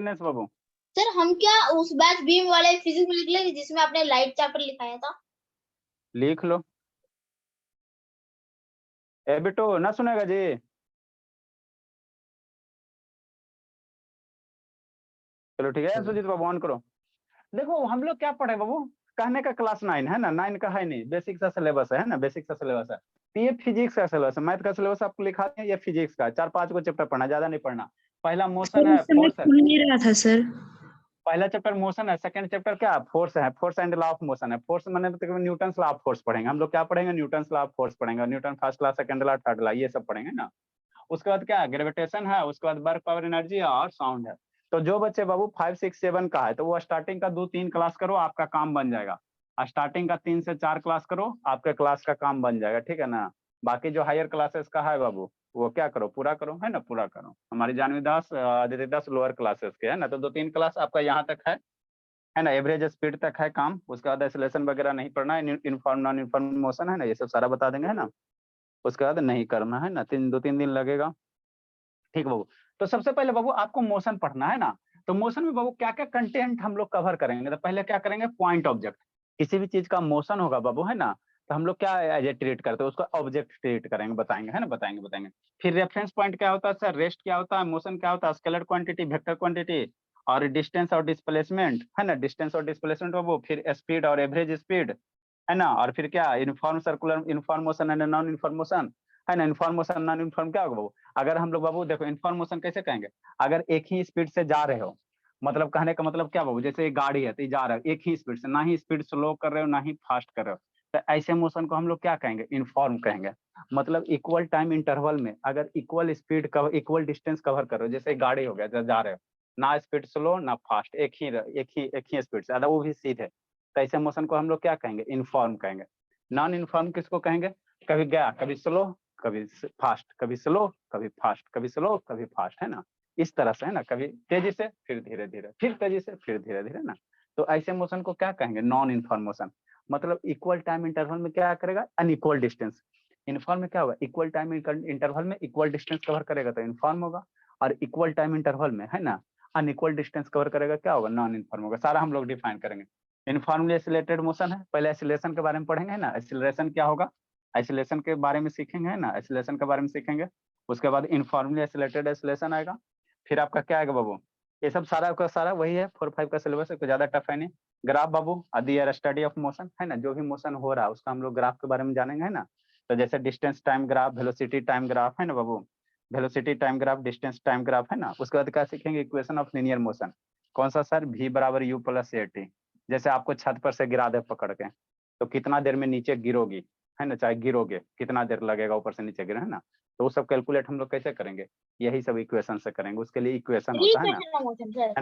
बाबू sir हम क्या उस बैच बीम वाले फिजिक्स में लिख लेंगे जिसमें आपने लाइट चैप्टर लिखाया था? लिख लो। ए बेटो ना सुनेगा जी। चलो ठीक है सुजीत बाबू ऑन करो। देखो हम लोग क्या पढ़े बाबू, कहने का क्लास 9 है ना, 9 का है नहीं, बेसिक का सिलेबस है ना, बेसिक का सिलेबस है। तो ये फिजिक्स का सिलेबस है, मैथ का सिलेबस आपको लिखा है, ये फिजिक्स का 4-5 को चैप्टर पढ़ना, ज्यादा नहीं पढ़ना। पहला मोशन है, उस समय फोर्स है। खुल नहीं रहा था सर। पहला चैप्टर मोशन है, सेकंड चैप्टर क्या फोर्स है, force and law of motion है। फोर्स मैंने न्यूटन लॉ ऑफ फोर्स पढ़ेंगे हम लोग, क्या पढ़ेंगे न्यूटन लॉ ऑफ फोर्स पढ़ेंगे, Newton first law, second law, third law, ये सब पढ़ेंगे ना। उसके बाद क्या ग्रेविटेशन है, उसके बाद वर्क पावर एनर्जी और साउंड है। तो जो बच्चे बाबू 5, 6, 7 का है तो वो स्टार्टिंग का 2-3 क्लास करो, आपका काम बन जाएगा। स्टार्टिंग का 3 से 4 क्लास करो, आपके क्लास का काम बन जाएगा, ठीक है ना। बाकी जो हायर क्लासेस का है बाबू वो क्या करो, पूरा करो, है ना, पूरा करो। हमारी जानवी दास, आदित्य दास लोअर क्लासेस के है ना, तो 2-3 क्लास आपका यहाँ तक है ना, एवरेज स्पीड तक है काम। उसके बाद एक्सेलरेशन वगैरह नहीं पढ़ना है, इनफॉर्म नॉन इनफॉर्म मोशन है ना, ये सब सारा बता देंगे, है ना। उसके बाद नहीं करना है ना, 2-3 दिन लगेगा, ठीक बाबू। तो सबसे पहले बाबू आपको मोशन पढ़ना है ना। तो मोशन में बाबू क्या क्या कंटेंट हम लोग कवर करेंगे, तो पहले क्या करेंगे, पॉइंट ऑब्जेक्ट। किसी भी चीज का मोशन होगा बाबू, है ना, तो हम लोग क्या एज ए ट्रीट करते हैं उसको, ऑब्जेक्ट ट्रीट करेंगे, बताएंगे, है ना, बताएंगे। फिर रेफरेंस पॉइंट क्या होता है सर, रेस्ट क्या होता है, मोशन क्या होता है, स्केलर क्वांटिटी, वेक्टर क्वांटिटी, और डिस्टेंस और डिस्प्लेसमेंट, है ना, डिस्टेंस और डिस्प्लेसमेंट बाबू, फिर स्पीड और एवरेज स्पीड, है ना, और फिर क्या uniform circular, uniform motion and non uniform motion, है ना। इन्फॉर्मेशन नॉन इन्फॉर्म क्या होगा बाबू, अगर हम लोग बाबू देखो इन्फॉर्मेशन कैसे कहेंगे, अगर एक ही स्पीड से जा रहे हो, मतलब कहने का मतलब क्या बाबू, जैसे एक गाड़ी है तो जा रहे हो एक ही स्पीड से, ना ही स्पीड स्लो कर रहे हो ना ही फास्ट कर रहे हो, तो ऐसे मोशन को हम लोग क्या कहेंगे, इन्फॉर्म कहेंगे। मतलब इक्वल टाइम इंटरवल में अगर equal speed cover, equal distance cover करो, जैसे गाड़ी हो गया जा रहे हो, ना स्पीड स्लो ना फास्ट, एक ही स्पीड से, वो भी सीधे, तो ऐसे मोशन को हम लोग क्या कहेंगे, इन्फॉर्म कहेंगे। नॉन इन्फॉर्म किसको कहेंगे, कभी गया कभी स्लो कभी फास्ट, कभी स्लो कभी फास्ट, कभी स्लो कभी फास्ट, है ना, इस तरह से, है ना, कभी तेजी से फिर धीरे धीरे, फिर तेजी से फिर धीरे धीरे ना। तो ऐसे मोशन को क्या कहेंगे, नॉन इन्फॉर्म मोशन। मतलब इक्वल टाइम इंटरवल में क्या करेगा, अनइक्वल डिस्टेंस। इन्फॉर्म में क्या होगा, इक्वल टाइम इंटरवल में इक्वल डिस्टेंस कवर करेगा तो इन्फॉर्म होगा, और इक्वल टाइम इंटरवल में, है ना, अनइक्वल डिस्टेंस कवर करेगा क्या होगा, नॉन इन्फॉर्म होगा। सारा हम लोग डिफाइन करेंगे। इन्फॉर्मली एक्सीलरेटेड मोशन है, पहले एक्सीलरेशन के बारे में पढ़ेंगे, है ना, एक्सीलरेशन क्या होगा, आइसोलेशन के बारे में सीखेंगे, है ना, आइसोलेशन के बारे में सीखेंगे। उसके बाद इनफॉर्मली आइसोलेटेड आइसोलेशन आएगा। फिर आपका क्या आएगा बाबू, ये सब सारा का सारा वही है, 4-5 का सिलेबस है, कोई ज्यादा टफ है नहीं। ग्राफ बाबू, the are study of motion, है ना, जो भी मोशन हो रहा है उसका हम लोग ग्राफ के बारे में जानेंगे, है ना। तो जैसे distance time graph, velocity time graph, है ना बाबू, velocity time graph, distance time graph, है ना। उसके बाद क्या सीखेंगे, इक्वेशन ऑफ लीनियर मोशन। कौन सा सर, v बराबर u प्लस ए टी। जैसे आपको छत पर से गिरा दे पकड़ के, तो कितना देर में नीचे गिरोगी, है ना, चाहे गिरोगे कितना देर लगेगा ऊपर से नीचे गिरे, है ना। तो वो सब कैलकुलेट हम लोग कैसे करेंगे, यही सब इक्वेशन से करेंगे, उसके लिए इक्वेशन होता है ना, इक्वेशन ऑफ मोशन सर।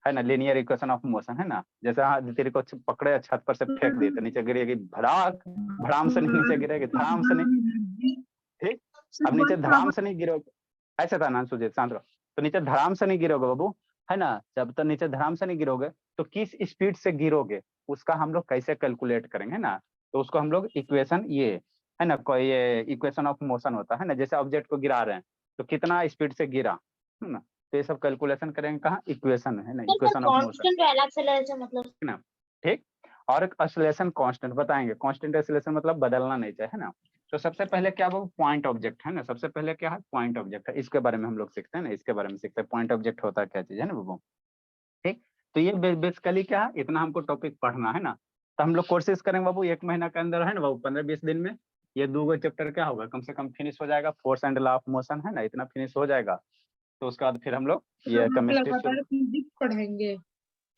है ना, लीनियर इक्वेशन ऑफ मोशन, है ना। जैसे हाँ तेरे को पकड़े छत पर से फेंक दिए तो नीचे गिरेगी भड़ाक, भड़ाम से नहीं नीचे गिरेगी, धड़ाम से नहीं, ठीक। अब नीचे धड़ाम से नहीं गिरोगे, ऐसे था ना सुजीत, शांत रहो। तो नीचे धड़ाम से नहीं गिरोगे बाबू, है ना, जब तक नीचे धड़ाम से नहीं गिरोगे तो किस स्पीड से गिरोगे उसका हम लोग कैसे कैलकुलेट करेंगे ना। तो उसको हम लोग इक्वेशन, ये है ना, कोई ये इक्वेशन ऑफ मोशन होता है ना, जैसे ऑब्जेक्ट को गिरा रहे हैं तो कितना स्पीड से गिरा, है ना। तो ये सब कैलकुलेशन करेंगे कहाँ, इक्वेशन, है ना, सर पर इक्वेशन ऑफ मोशन, कांस्टेंट वाला एक्सेलरेशन मतलब है ना, ठीक। और एक्सेलरेशन कांस्टेंट बताएंगे, कांस्टेंट एक्सेलरेशन मतलब बदलना नहीं चाहिए, है ना। तो सबसे पहले क्या वो पॉइंट ऑब्जेक्ट है ना, सबसे पहले क्या है, पॉइंट ऑब्जेक्ट है, इसके बारे में हम लोग सीखते हैं ना, इसके बारे में सीखते हैं पॉइंट ऑब्जेक्ट होता है क्या चीज, है ना बाबू, ठीक। तो ये बेसिकली क्या है, इतना हमको टॉपिक पढ़ना है ना। तो हम लोग कोशिश करेंगे बाबू 1 महीना के अंदर, है ना बाबू, 15-20 दिन में ये 2 चैप्टर क्या होगा कम से कम फिनिश हो जाएगा, force and law of motion, है ना, इतना फिनिश हो जाएगा। तो उसके बाद फिर हम लोग ये केमिस्ट्री लगातार फिजिक्स पढ़ेंगे।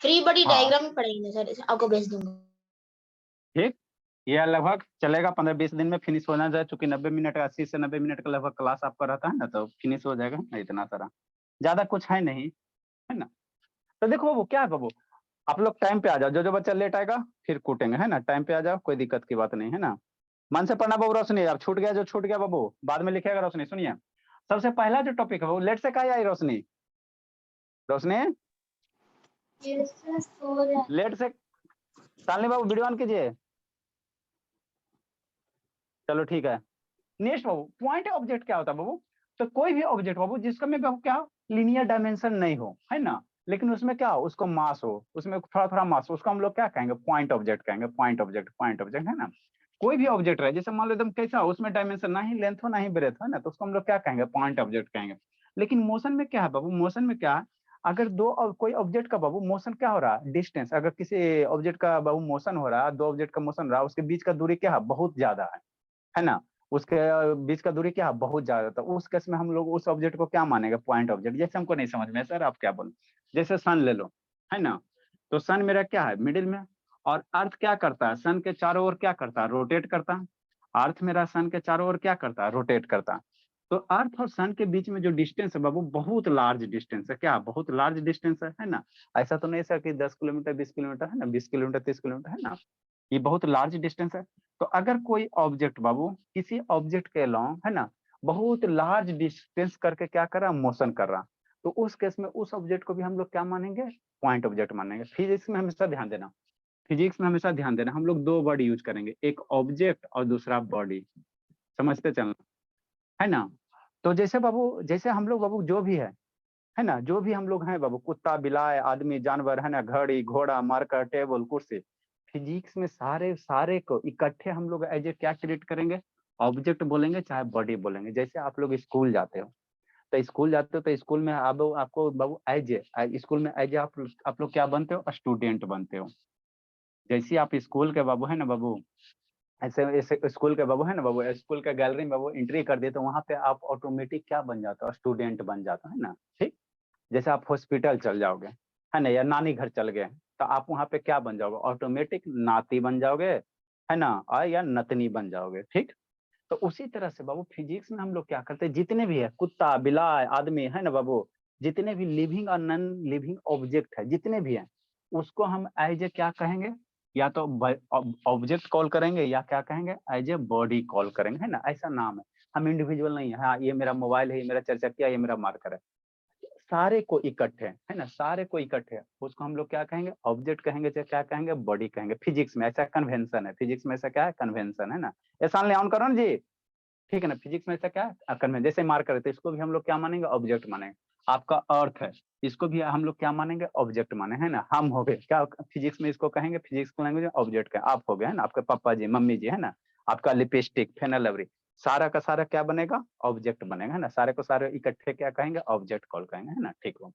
फ्री बॉडी हाँ डायग्राम भी पढ़ेंगे सर, आपको भेज दूंगा। ठीक। ये लगभग चलेगा 15-20 दिन में फिनिश होना जाए, चूंकि 90 मिनट का, 80 से 90 मिनट का लगभग क्लास आपका रहता है ना, तो फिनिश हो जाएगा ना, इतना सारा ज्यादा कुछ है नहीं, है ना। तो देखो बाबू क्या है बाबू, आप लोग टाइम पे आ जाओ, जो जो बच्चा लेट आएगा फिर कूटेंगे, है ना, टाइम पे आ जाओ, कोई दिक्कत की बात नहीं, है ना। मन से पढ़ना बाबू, रोशनी अब छूट गया जो छूट गया बाबू बाद में लिखेगा, रोशनी सुनिए। सबसे पहला जो टॉपिक है वो लेट से कहा आई, रोशनी, रोशनी लेट से, शालिनी बाबू वीडियो ऑन कीजिए, चलो ठीक है। नेक्स्ट बाबू, पॉइंट ऑब्जेक्ट क्या होता है बाबू, तो कोई भी ऑब्जेक्ट बाबू जिसका में बाबू क्या लीनियर डायमेंशन नहीं हो, है ना, लेकिन उसमें क्या हो, उसको मास हो, उसमें थोड़ा थोड़ा मास हो, उसको हम लोग क्या कहेंगे, पॉइंट ऑब्जेक्ट कहेंगे, पॉइंट ऑब्जेक्ट है ना। कोई भी ऑब्जेक्ट रहे, जैसे मान लो एकदम कैसा हो, उसमें डायमेंशन ना ही लेंथ हो ना ही ब्रेथ हो ना, तो उसको हम लोग क्या कहेंगे, पॉइंट ऑब्जेक्ट कहेंगे। लेकिन मोशन में क्या है बाबू, मोशन में क्या है, अगर कोई ऑब्जेक्ट का बाबू मोशन क्या हो रहा है, डिस्टेंस, अगर किसी ऑब्जेक्ट का बाबू मोशन हो रहा है, दो ऑब्जेक्ट का मोशन हो रहा है, उसके बीच का दूरी क्या है, बहुत ज्यादा है ना, उसके बीच का दूरी क्या है, बहुत ज्यादा, तो उस केस में हम लोग उस ऑब्जेक्ट को क्या मानेंगे, पॉइंट ऑब्जेक्ट। जैसे हमको नहीं समझ में सर आप क्या बोले, जैसे सन ले लो, है ना, तो सन मेरा क्या है, मिडिल में, और अर्थ क्या करता है, सन के चारों ओर क्या करता है, रोटेट करता है। अर्थ मेरा सन के चारों ओर क्या करता है, रोटेट करता है। तो अर्थ और सन के बीच में जो डिस्टेंस है बाबू, बहुत लार्ज डिस्टेंस है, क्या बहुत लार्ज डिस्टेंस है ना। ऐसा तो नहीं सर कि 10 किलोमीटर 20 किलोमीटर है ना, 20 किलोमीटर 30 किलोमीटर है ना, ये बहुत लार्ज डिस्टेंस है। तो अगर कोई ऑब्जेक्ट बाबू किसी ऑब्जेक्ट के अलोंग है ना, बहुत लार्ज डिस्टेंस करके क्या कर रहा, मोशन कर रहा, तो उस केस में उस ऑब्जेक्ट को भी हम लोग क्या मानेंगे, पॉइंट ऑब्जेक्ट मानेंगे। फिजिक्स में हमेशा ध्यान देना, फिजिक्स में हमेशा ध्यान देना, हम लोग दो वर्ड यूज करेंगे, एक ऑब्जेक्ट और दूसरा बॉडी, समझते चलना, है ना। तो जैसे बाबू, जैसे हम लोग बाबू जो भी है ना, जो भी हम लोग हैं बाबू, कुत्ता बिलाए आदमी जानवर है ना, घड़ी घोड़ा मार्कर टेबल कुर्सी, फिजिक्स में सारे सारे को इकट्ठे हम लोग एज ए क्या ट्रीट करेंगे, ऑब्जेक्ट बोलेंगे चाहे बॉडी बोलेंगे। जैसे आप लोग स्कूल जाते हो, तो स्कूल जाते हो, तो स्कूल में अब आपको बाबू एज ए स्कूल में एज ए आप लोग क्या बनते हो, स्टूडेंट बनते हो। जैसे आप स्कूल के बाबू है ना बाबू, ऐसे ऐसे स्कूल के बाबू है ना बाबू, स्कूल के गैलरी में बाबू एंट्री कर दिए, तो वहां पे आप ऑटोमेटिक क्या बन जाते हो, स्टूडेंट बन जाते हो, है ना, ठीक। जैसे आप हॉस्पिटल चल जाओगे, है ना, या नानी घर चल गए, तो आप वहां पे क्या बन जाओगे, ऑटोमेटिक नाती बन जाओगे, है ना, और या नतनी बन जाओगे, ठीक। तो उसी तरह से बाबू फिजिक्स में हम लोग क्या करते हैं, जितने भी है कुत्ता बिलाय आदमी है ना बाबू, जितने भी लिविंग और नॉन लिविंग ऑब्जेक्ट है, जितने भी हैं, उसको हम एज ए क्या कहेंगे, या तो ऑब्जेक्ट कॉल करेंगे, या क्या कहेंगे, एज ए बॉडी कॉल करेंगे, है ना, ऐसा नाम है। हम इंडिविजुअल नहीं है, हाँ ये मेरा मोबाइल है, ये मेरा चरचक्किया, ये मेरा मार्कर है, सारे को इकट्ठे है ना, सारे को इकट्ठे, उसको हम लोग क्या कहेंगे, ऑब्जेक्ट कहेंगे, चाहे क्या कहेंगे, बॉडी कहेंगे। फिजिक्स में ऐसा कन्वेंशन है, फिजिक्स में ऐसा क्या है, कन्वेंशन है ना। ऐसा ऑन करो ना जी, ठीक है ना, फिजिक्स में ऐसा क्या है, कन्वेंशन। जैसे मार्क करते हैं, इसको भी हम लोग क्या मानेंगे, ऑब्जेक्ट मानेंगे। आपका अर्थ है, इसको भी हम लोग क्या मानेंगे, ऑब्जेक्ट माने, है ना। हम हो गए क्या, फिजिक्स में इसको कहेंगे, फिजिक्स की लैंग्वेज में ऑब्जेक्ट का। आप हो गए है ना, आपके पापा जी मम्मी जी है ना, आपका लिपस्टिक फेनल लवरी, सारा का सारा क्या बनेगा, ऑब्जेक्ट बनेगा, है ना। सारे को सारे इकट्ठे क्या कहेंगे, ऑब्जेक्ट कॉल कहेंगे, है ना, ठीक हो।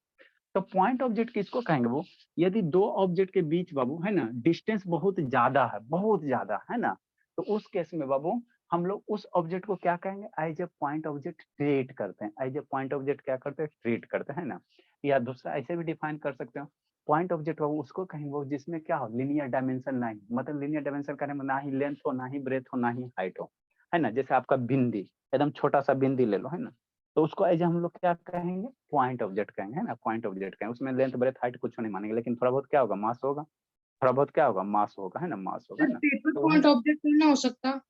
तो पॉइंट ऑब्जेक्ट किसको कहेंगे वो, यदि दो ऑब्जेक्ट के बीच बाबू है ना, डिस्टेंस बहुत ज्यादा है, बहुत ज्यादा है ना, तो उस केस में बाबू हम लोग उस ऑब्जेक्ट को क्या कहेंगे, as a point object treat करते हैं, एज ए पॉइंट ऑब्जेक्ट क्या करते हैं, ट्रीट करते हैं ना। या दूसरा ऐसे भी डिफाइन कर सकते हो, पॉइंट ऑब्जेक्ट बाबू उसको कहेंगे वो जिसमें क्या हो, लिनियर डायमेंशन नहीं, मतलब लिनियर डायमेंशन करने में ना ही लेंथ हो, ना ही ब्रेथ हो, ना ही हाइट हो, है ना। जैसे आपका बिंदी, एकदम छोटा सा बिंदी ले लो, है ना, तो उसको एज हम लोग क्या कहेंगे, पॉइंट ऑब्जेक्ट कहेंगे, है ना, पॉइंट ऑब्जेक्ट कहेंगे। उसमें लेंथ ब्रेथ हाइट कुछ नहीं मानेंगे, लेकिन थोड़ा बहुत क्या होगा, मास होगा, थोड़ा बहुत क्या होगा, मास होगा, है ना, मास होगा, है ना। पेपर तो पॉइंट वही, ऑब्जेक्ट नहीं हो सकता।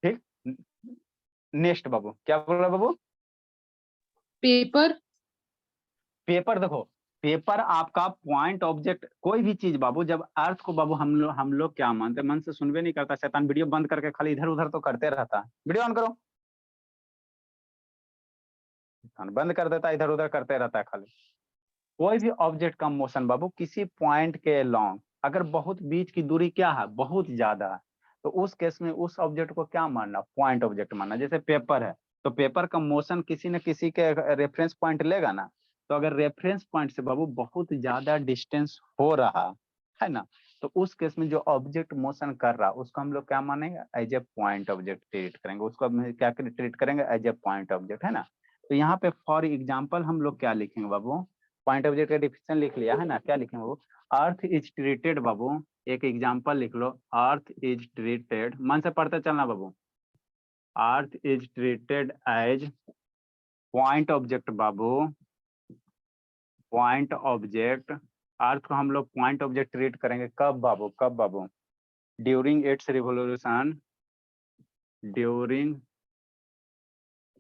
ठीक। नेक्स्ट बाबू, क्या बोल रहा बाबू, पेपर। पेपर देखो, पेपर आपका पॉइंट ऑब्जेक्ट, कोई भी चीज बाबू, जब अर्थ को बाबू हम लोग क्या मानते, मन से सुनवे नहीं करता शैतान, वीडियो बंद करके खाली इधर उधर तो करते रहता है, वीडियो ऑन करो, बंद कर देता है, इधर उधर करते रहता है खाली। कोई भी ऑब्जेक्ट का मोशन बाबू किसी पॉइंट के लॉन्ग, अगर बहुत बीच की दूरी क्या है, बहुत ज्यादा है, तो उस केस में उस ऑब्जेक्ट को क्या मानना, पॉइंट ऑब्जेक्ट मानना। जैसे पेपर है, तो पेपर का मोशन किसी न किसी के रेफरेंस पॉइंट लेगा ना, तो अगर रेफरेंस पॉइंट से बाबू बहुत ज्यादा डिस्टेंस हो रहा है ना, तो उस केस में जो ऑब्जेक्ट मोशन कर रहा उसको हम लोग क्या मानेंगे, as a point object treat करेंगे, उसको हम क्या ट्रीट करेंगे, एज ए पॉइंट ऑब्जेक्ट, है ना। तो यहाँ पे फॉर एग्जाम्पल हम लोग क्या लिखेंगे बाबू, पॉइंट ऑब्जेक्ट का डिफिनेशन लिख लिया है ना, क्या लिखेंगे बाबू, अर्थ इज ट्रीटेड बाबू, एक एग्जांपल लिख लो, अर्थ इज ट्रीटेड, मन से पढ़ते चलना बाबू, earth is treated as point object बाबू, पॉइंट ऑब्जेक्ट, अर्थ को हम लोग पॉइंट ऑब्जेक्ट ट्रीट करेंगे कब बाबू, कब बाबू, during its revolution, during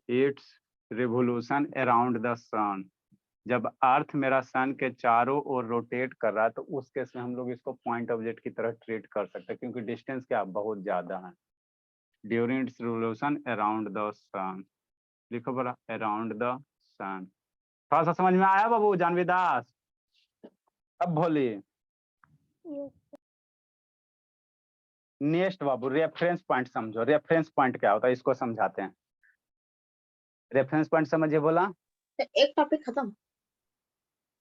its revolution around the sun, जब अर्थ मेरा सन के चारों ओर रोटेट कर रहा है, तो उस केस में हम लोग इसको पॉइंट ऑब्जेक्ट की तरह ट्रीट कर सकते हैं, क्योंकि डिस्टेंस क्या बहुत ज्यादा है। During its revolution around the sun, लिखो बोला अराउंड द सन। थोड़ा सा समझ में आया बाबू जानवी दास, अब बोलिए। नेक्स्ट बाबू रेफरेंस पॉइंट समझो। रेफरेंस पॉइंट क्या होता है इसको समझाते हैं। रेफरेंस पॉइंट समझिए बोला। एक टॉपिक खत्म।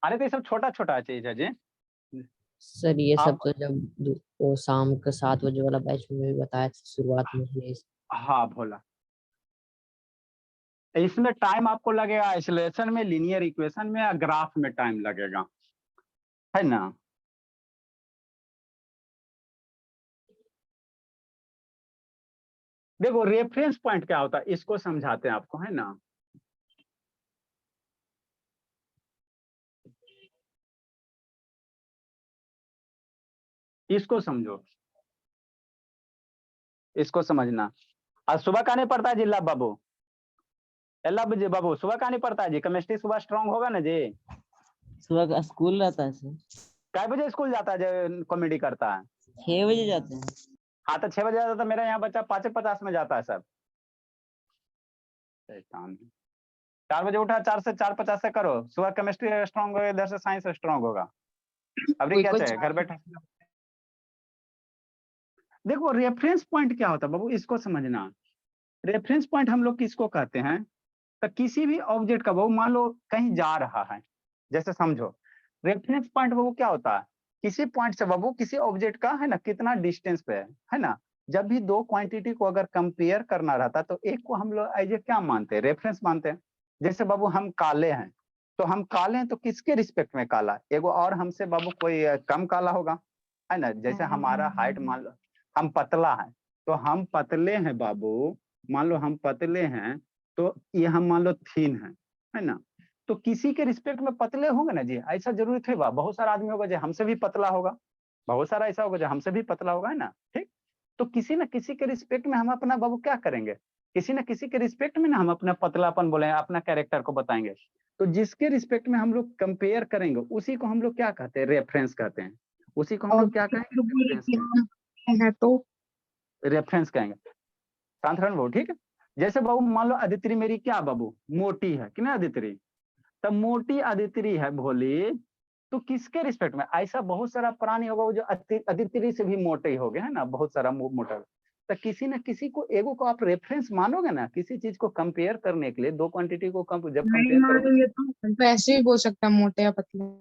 अरे तो ये सब छोटा छोटा चीज है जी। सर ये सब आप तो जब वो शाम के 7 बजे वाला बैच में भी बताया था शुरुआत में ही। हाँ बोला। इसमें टाइम आपको लगेगा आइसोलेशन में, लीनियर इक्वेशन में या ग्राफ में टाइम लगेगा, है ना। देखो रेफरेंस पॉइंट क्या होता है इसको समझाते हैं आपको, है ना। इसको समझो, इसको समझना। आज सुबह का नहीं पड़ता है जी लव बाबू, लव जी बाबू सुबह का नहीं पड़ता है जी। केमिस्ट्री सुबह स्ट्रांग होगा ना जी। सुबह का स्कूल रहता है सर। कै बजे स्कूल जाता है जो कॉमेडी करता है? 6 बजे जाते हैं। हाँ तो 6 बजे जाता है, तो मेरा यहाँ बच्चा 5:50 में जाता है सर। 4 बजे उठा, 4 से 4:50 से करो। सुबह केमिस्ट्री स्ट्रांग होगा, इधर से साइंस स्ट्रांग होगा। अभी कोई क्या कोई चाहिए घर बैठे। देखो रेफरेंस पॉइंट क्या होता है बाबू इसको समझना। रेफरेंस पॉइंट हम लोग किसको कहते हैं, तो किसी भी ऑब्जेक्ट का बाबू मान लो कहीं जा रहा है, जैसे समझो रेफरेंस पॉइंट बाबू क्या होता है, किसी पॉइंट से बाबू किसी ऑब्जेक्ट का है ना कितना डिस्टेंस पे है ना। जब भी दो क्वांटिटी को अगर कंपेयर करना रहता तो एक को हम लोग एज ए क्या मानते हैं, रेफरेंस मानते हैं। जैसे बाबू हम काले हैं, तो हम काले हैं तो किसके रिस्पेक्ट में काला, एगो और हमसे बाबू कोई कम काला होगा, है ना। जैसे हमारा हाइट मान लो हम पतला है, तो हम पतले हैं बाबू, मान लो हम पतले हैं, तो ये हम मान लो थीन है ना। तो किसी के रिस्पेक्ट में पतले होंगे ना जी, ऐसा जरूरी थे बा। बहुत सारा आदमी होगा जो हमसे भी पतला होगा, बहुत सारा ऐसा होगा जो हमसे भी पतला होगा, है ना। ठीक, तो किसी न किसी के रिस्पेक्ट में हम अपना बाबू क्या करेंगे, किसी न किसी के रिस्पेक्ट में ना हम अपना पतलापन बोले, अपना कैरेक्टर को बताएंगे। तो जिसके रिस्पेक्ट में हम लोग कंपेयर करेंगे उसी को हम लोग क्या कहते हैं, रेफरेंस कहते हैं। उसी को हम लोग क्या कहेंगे, रेफरेंस कहेंगे। है तो रेफरेंस कहेंगे। शांत रहना बाबू, ठीक है। जैसे बाबू मान लो अदिति मेरी क्या बाबू मोटी है कि ना अदिति, तब मोटी अदिति है भोली, तो किसके रिस्पेक्ट में, ऐसा बहुत सारा प्राणी होगा वो जो अदिति से भी मोटे ही हो गए, है ना, बहुत सारा मोटा। तो किसी न किसी को एगो को आप रेफरेंस मानोगे ना, किसी चीज को कंपेयर करने के लिए, दो क्वांटिटी को जब नहीं कंपेयर करोगे, मानेंगे तो ऐसे भी बोल सकता है मोटे या पतले।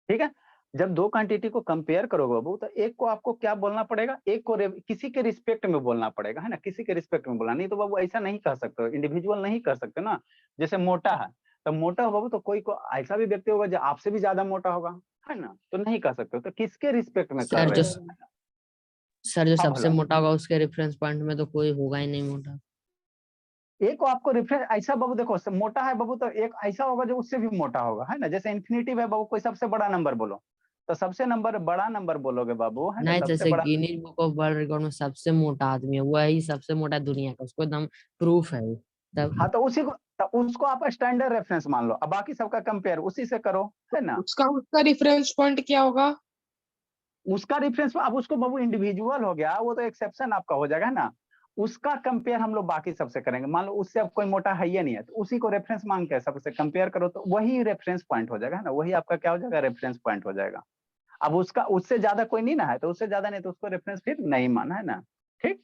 ठीक है। जब दो क्वांटिटी को कंपेयर करोगे बाबू, तो एक को आपको क्या बोलना पड़ेगा, एक को किसी के रिस्पेक्ट में बोलना पड़ेगा, है ना, किसी के रिस्पेक्ट में बोलना। नहीं तो बाबू ऐसा नहीं कह सकते, इंडिविजुअल नहीं कर सकते ना। जैसे मोटा है, तो मोटा हो बाबू, तो कोई को ऐसा भी व्यक्ति होगा जो आपसे भी ज्यादा मोटा होगा, है ना, तो नहीं कर सकते। तो किसके रिस्पेक्ट में कर सर रहे जो हैं। सर जो हाँ सबसे भला, मोटा होगा उसके रेफरेंस पॉइंट में तो कोई होगा ही नहीं मोटा। एक को आपको रेफरेंस ऐसा बाबू देखो, मोटा है बाबू तो एक ऐसा होगा जो उससे भी मोटा होगा, है ना। जैसे इन्फिनिटिव है बाबू, कोई सबसे बड़ा नंबर बोलो, तो सबसे बड़ा नंबर बोलोगे बाबू, है ना, नहीं, सबसे जैसे बड़ा। Guinness book of world record में सबसे मोटा आदमी है, वही सबसे मोटा दुनिया का, उसको एकदम प्रूफ है वो। तब हाँ तो उसी को, तो उसको आप स्टैंडर्ड रेफरेंस मान लो, अब बाकी सबका कंपेयर उसी से करो, है ना। उसका उसका रेफरेंस पॉइंट क्या होगा? उसका रेफरेंस अब उसको बाबू इंडिविजुअल हो गया, वो तो एक्सेप्शन आपका हो जाएगा, है ना। उसका कंपेयर हम लोग बाकी सबसे करेंगे। मान लो उससे अब कोई मोटा है ही नहीं है, तो उसी को रेफरेंस मांग के सबसे कंपेयर करो, तो वही रेफरेंस पॉइंट हो जाएगा, है ना। वही आपका क्या हो जाएगा, रेफरेंस पॉइंट हो जाएगा। अब उसका उससे ज्यादा कोई नहीं ना है, तो उससे ज्यादा नहीं, तो उसको रेफरेंस फिर नहीं माना, है ना। ठीक,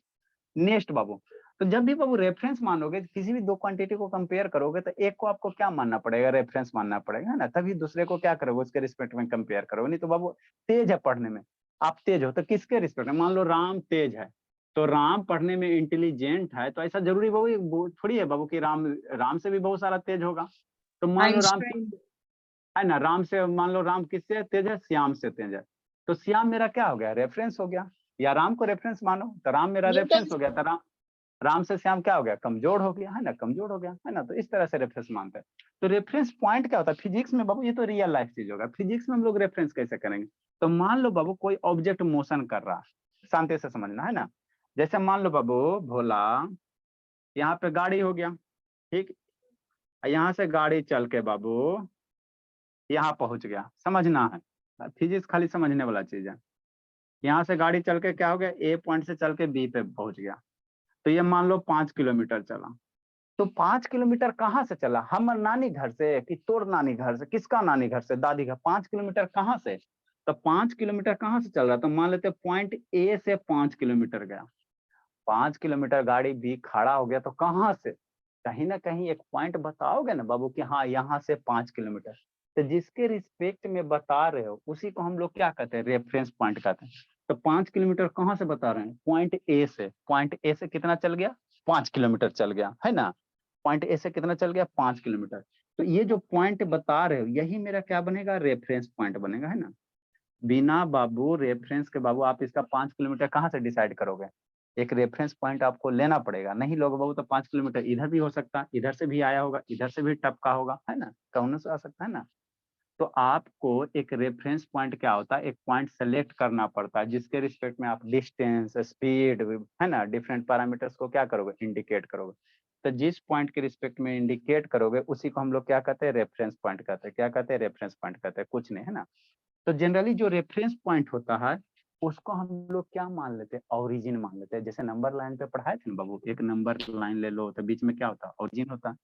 नेक्स्ट बाबू। तो जब भी बाबू रेफरेंस मानोगे, किसी भी दो क्वांटिटी को कंपेयर करोगे, तो एक को आपको क्या मानना पड़ेगा, रेफरेंस मानना पड़ेगा, है ना। तभी दूसरे को क्या करोगे, उसके रिस्पेक्ट में कंपेयर करोगे। नहीं तो बाबू तेज है पढ़ने में, आप तेज हो तो किसके रिस्पेक्ट में, मान लो राम तेज है, तो राम पढ़ने में इंटेलिजेंट है, तो ऐसा जरूरी बाबू थोड़ी है बाबू कि राम से भी बहुत सारा तेज होगा। तो मान लो राम आइंस्टाइन। है ना, राम से मान लो राम किससे तेज है, श्याम से तेज है, तो श्याम मेरा क्या हो गया, रेफरेंस हो गया। या राम को रेफरेंस मानो तो राम मेरा रेफरेंस हो गया, तो राम से श्याम क्या हो गया, कमजोर हो गया, है ना, कमजोर हो गया, है ना। तो इस तरह से रेफरेंस मानते हैं। तो रेफरेंस पॉइंट क्या होता है फिजिक्स में बाबू, ये तो रियल लाइफ चीज होगा, फिजिक्स में हम लोग रेफरेंस कैसे करेंगे। तो मान लो बाबू कोई ऑब्जेक्ट मोशन कर रहा है, शांति से समझना, है ना। जैसे मान लो बाबू भोला, यहाँ पे गाड़ी हो गया, ठीक, यहाँ से गाड़ी चल के बाबू यहाँ पहुंच गया, समझना है, फिजिक्स खाली समझने वाला चीज है। यहाँ से गाड़ी चल के क्या हो गया, ए पॉइंट से चल के बी पे पहुंच गया, तो ये मान लो 5 किलोमीटर चला, तो 5 किलोमीटर कहाँ से चला, हमर नानी घर से कि तोर नानी घर से, किसका नानी घर से, दादी घर, 5 किलोमीटर कहाँ से, तो 5 किलोमीटर कहाँ से चल रहा, तो मान लेते पॉइंट ए से 5 किलोमीटर गया, 5 किलोमीटर गाड़ी भी खड़ा हो गया, तो कहाँ से, कहीं ना कहीं एक पॉइंट बताओगे ना बाबू कि हाँ यहाँ से 5 किलोमीटर, तो जिसके रिस्पेक्ट में बता रहे हो उसी को हम लोग क्या कहते हैं, रेफरेंस पॉइंट कहते हैं। तो 5 किलोमीटर कहाँ से बता रहे हैं, पॉइंट ए से, पॉइंट ए से कितना चल गया, 5 किलोमीटर चल गया, है ना, पॉइंट ए से कितना चल गया, 5 किलोमीटर। तो ये जो पॉइंट बता रहे हो यही मेरा क्या बनेगा, रेफरेंस पॉइंट बनेगा, है ना। बिना बाबू रेफरेंस के बाबू आप इसका 5 किलोमीटर कहाँ से डिसाइड करोगे, एक रेफरेंस पॉइंट आपको लेना पड़ेगा, नहीं लोगे बाबू तो 5 किलोमीटर इधर भी हो सकता है, इधर से भी आया होगा, इधर से भी टपका होगा, है ना, कौन से आ सकता है ना। तो आपको एक रेफरेंस पॉइंट क्या होता है, एक पॉइंट सेलेक्ट करना पड़ता है जिसके रिस्पेक्ट में आप डिस्टेंस, स्पीड, है ना, डिफरेंट पैरामीटर्स को क्या करोगे, इंडिकेट करोगे। तो जिस पॉइंट के रिस्पेक्ट में इंडिकेट करोगे उसी को हम लोग क्या कहते हैं, रेफरेंस पॉइंट कहते हैं, क्या कहते हैं, रेफरेंस पॉइंट कहते हैं, कुछ नहीं, है ना। तो जनरली जो रेफरेंस पॉइंट होता है उसको हम लोग क्या मान लेते हैं, ओरिजिन मान लेते हैं। जैसे नंबर लाइन पे पढ़ाए थे ना बाबू, एक नंबर लाइन ले लो तो बीच में क्या होता है, ओरिजिन होता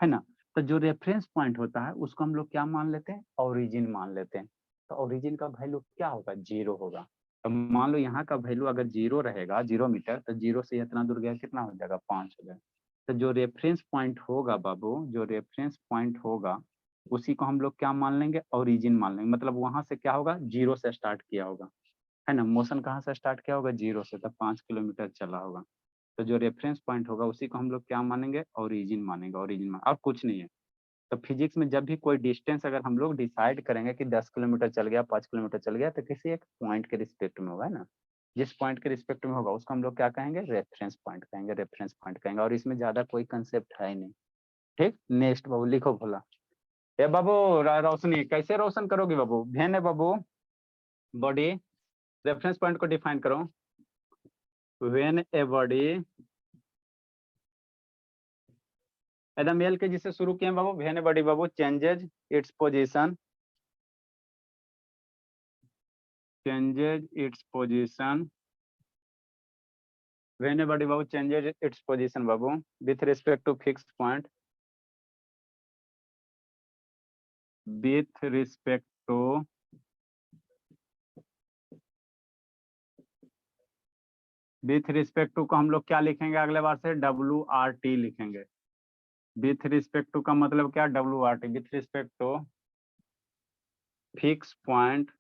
है ना। तो जो रेफरेंस पॉइंट होता है उसको हम लोग क्या मान लेते हैं, ओरिजिन मान लेते हैं। तो ओरिजिन का वैल्यू क्या होगा, 0 होगा। तो मान लो यहाँ का वैल्यू अगर 0 रहेगा, 0 मीटर, तो 0 से इतना दूर गया कितना हो जाएगा, 5 हो जाएगा। तो जो रेफरेंस पॉइंट होगा बाबू, जो रेफरेंस पॉइंट होगा उसी को हम लोग क्या मान लेंगे, ओरिजिन मान लेंगे। मतलब वहां से क्या होगा, 0 से स्टार्ट किया होगा, है ना, मोशन कहाँ से स्टार्ट किया होगा, 0 से, तब 5 किलोमीटर चला होगा। तो जो रेफरेंस पॉइंट होगा उसी को हम लोग क्या मानेंगे, ओरिजिन मानेंगे, ओरिजिन और कुछ नहीं है। तो फिजिक्स में जब भी कोई डिस्टेंस अगर हम लोग डिसाइड करेंगे कि 10 किलोमीटर चल गया, 5 किलोमीटर चल गया, तो किसी एक पॉइंट के रिस्पेक्ट में होगा, है ना। जिस पॉइंट के रिस्पेक्ट में होगा उसको हम लोग क्या कहेंगे, रेफरेंस पॉइंट कहेंगे, रेफरेंस पॉइंट कहेंगे। और इसमें ज्यादा कोई कंसेप्ट है ही नहीं। ठीक, नेक्स्ट बाबू लिखो भोला। ए बाबू रोशनी कैसे रोशन करोगे बाबू, भेन है बाबू, बॉडी, रेफरेंस पॉइंट को डिफाइन करो। व्हेन ए बॉडी, एकदम एल के जिसे शुरू किए बाबू, व्हेन ए बॉडी बाबू changes its position, changes its position, when a body बाबू चेंजेज इट्स पोजीशन बाबू with respect to fix point, with respect to को हम लोग क्या लिखेंगे अगले बार से, WRT लिखेंगे। विथ रिस्पेक्ट टू का मतलब क्या, WRT, with respect to fix point,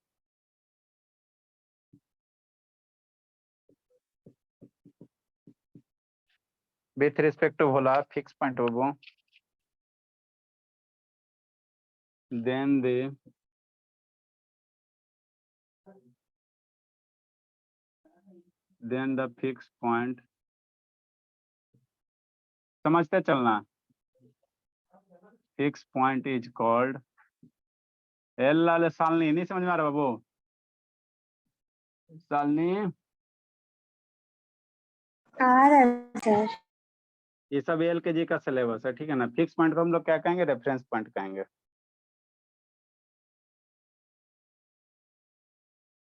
with respect to बोला फिक्स पॉइंट बाबू, then the fixed point, समझते चलना, फिक्स पॉइंट इज कॉल्ड, एल लाल सालनी, नहीं समझ में आ रहा बाबू, सालनी ये सब एल के जी का सिलेबस है, ठीक है ना। फिक्स पॉइंट को हम लोग क्या कहेंगे, रेफरेंस पॉइंट कहेंगे।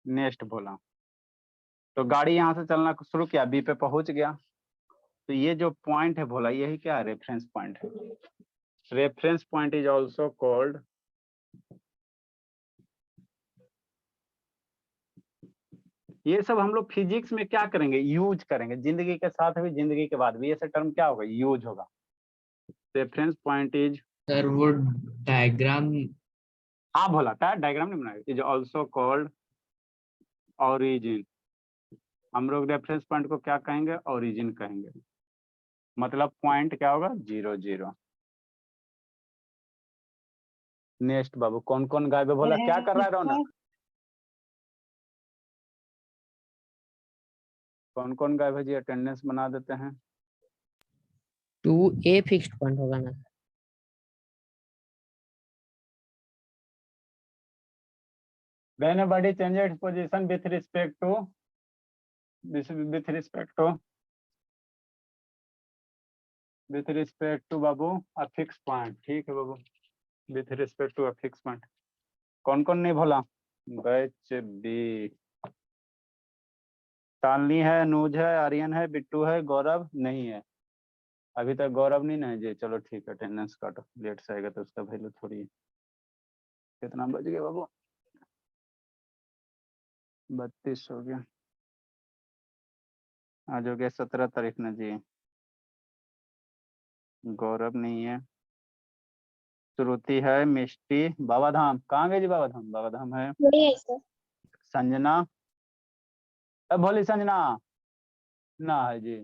नेक्स्ट बोला, तो गाड़ी यहाँ से चलना शुरू किया, बी पे पहुंच गया, तो ये जो पॉइंट है बोला यही क्या है, रेफरेंस पॉइंट है। Reference point is also called, ये सब हम लोग फिजिक्स में क्या करेंगे, यूज करेंगे, जिंदगी के साथ भी जिंदगी के बाद भी ये सब टर्म क्या होगा, यूज होगा। रेफरेंस पॉइंट इज, सर वो डायग्राम, हाँ भोला क्या डायग्राम नहीं बनाया, इज ऑल्सो कॉल्ड ओरिजिन। हम लोग रेफरेंस पॉइंट को क्या कहेंगे, ओरिजिन कहेंगे। मतलब पॉइंट क्या होगा, 0 0। नेक्स्ट बाबू, कौन कौन गायब है भोला, क्या कर रहा है रौनक, कौन कौन गायब है जी, अटेंडेंस बना देते हैं। 2A फिक्स्ड पॉइंट होगा ना। When a body changes its position with respect to, with respect to Babu a fixed point, ठीक है बाबू, with respect to a fixed point। कौन कौन नहीं भोला, बैच बी, शालिनी है, नूज है, आर्यन है, बिट्टू है, गौरव नहीं है, अभी तक गौरव नहीं ना है जी, चलो ठीक है, अटेंडेंस काटो, लेट से आएगा तो उसका वैल्यू थोड़ी है। कितना बज गया बाबू? 32 हो गया। आज हो गया 17 तारीख ना जी। गौरव नहीं है, श्रुति है, मिष्टी, बाबा धाम कहाँ गए जी? बाबा धाम, बाबा धाम है, नहीं है सर। संजना, भोली संजना ना है जी।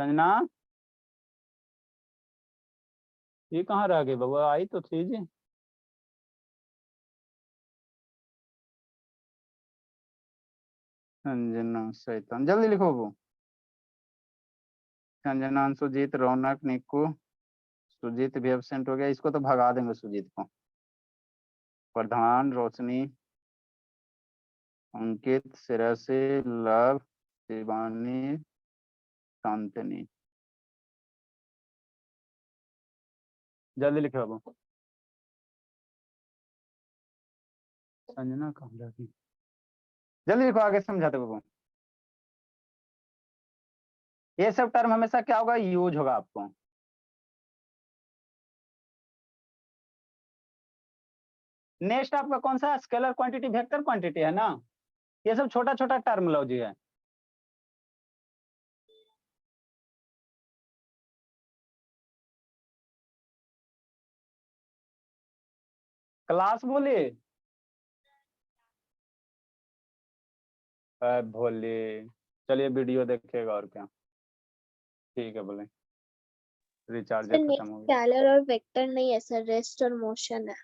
संजना ये कहाँ रह गई बाबू? आई तो थी जी। संजना, शैतान, जल्दी लिखो बाबू। संजना, सुजीत, रौनक, निक्कू, सुजीत भी एब्सेंट हो गया, इसको तो भगा देंगे सुजीत को। प्रधान, रोशनी, अंकित, श्रेयसी, लव, शिवानी, शांतनी, जल्दी लिखो बाबू। संजना कहाँ लगी? जल्दी लिखो, आगे समझाते बाबू। ये सब टर्म हमेशा क्या होगा? यूज होगा आपको। नेक्स्ट आपका कौन सा? स्केलर क्वांटिटी, वेक्टर क्वांटिटी है ना। ये सब छोटा छोटा टर्मिनोलॉजी है। क्लास बोलिए, भोले, चलिए वीडियो देखिएगा और क्या। ठीक है, बोले रिचार्ज सर खत्म हो गया। स्केलर और वेक्टर नहीं है सर, रेस्ट और मोशन है।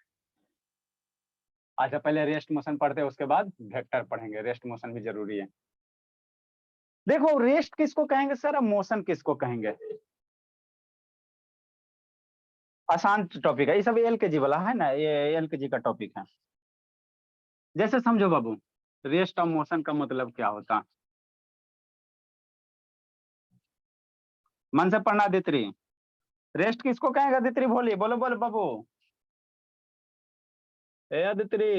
अच्छा, पहले रेस्ट मोशन पढ़ते हैं, उसके बाद वेक्टर पढ़ेंगे। रेस्ट मोशन भी जरूरी है। देखो, रेस्ट किसको कहेंगे सर, अब मोशन किसको कहेंगे? आसान टॉपिक है ये सब, एलकेजी वाला है ना, ये एलकेजी का टॉपिक है। जैसे समझो बाबू, रेस्ट ऑफ मोशन का मतलब क्या होता है? मन से पढ़ना दित्री। रेस्ट किसको कहेंगे दित्री? बोलिए, बोलो बोलो बाबू। ए दित्री,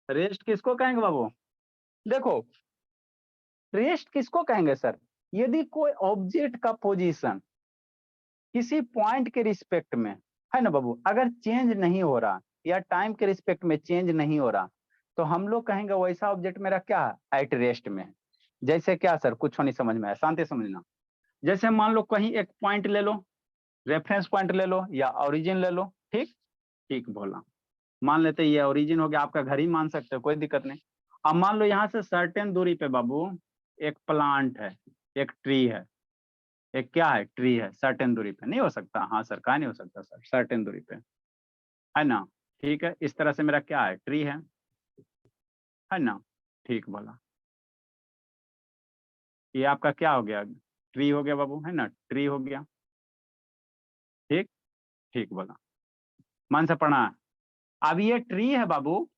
रेस्ट किसको कहेंगे बाबू? देखो, रेस्ट किसको कहेंगे सर? यदि कोई ऑब्जेक्ट का पोजीशन किसी पॉइंट के रिस्पेक्ट में, है ना बाबू, अगर चेंज नहीं हो रहा या टाइम के रिस्पेक्ट में चेंज नहीं हो रहा, तो हम लोग कहेंगे वैसा ऑब्जेक्ट मेरा क्या है? एट रेस्ट में है। जैसे क्या सर? कुछ नहीं समझ में आया, शांति समझना। जैसे मान लो कहीं एक पॉइंट ले लो, रेफरेंस पॉइंट ले लो या ओरिजिन ले लो, ठीक ठीक बोला। मान लेते ये ओरिजिन हो गया, आपका घर ही मान सकते हो, कोई दिक्कत नहीं। अब मान लो यहाँ से सर्टेन दूरी पे बाबू एक प्लांट है, एक ट्री है, एक क्या है? ट्री है। सर्टेन दूरी पे नहीं हो सकता? हाँ सर, कहा नहीं हो सकता सर? सर्टेन दूरी पे है ना। ठीक है, इस तरह से मेरा क्या है? ट्री है ना। ठीक बोला। ये आपका क्या हो गया? ट्री हो गया बाबू, है ना, ट्री हो गया। ठीक ठीक बोला, मन से पढ़ना है। अब ये ट्री है बाबू,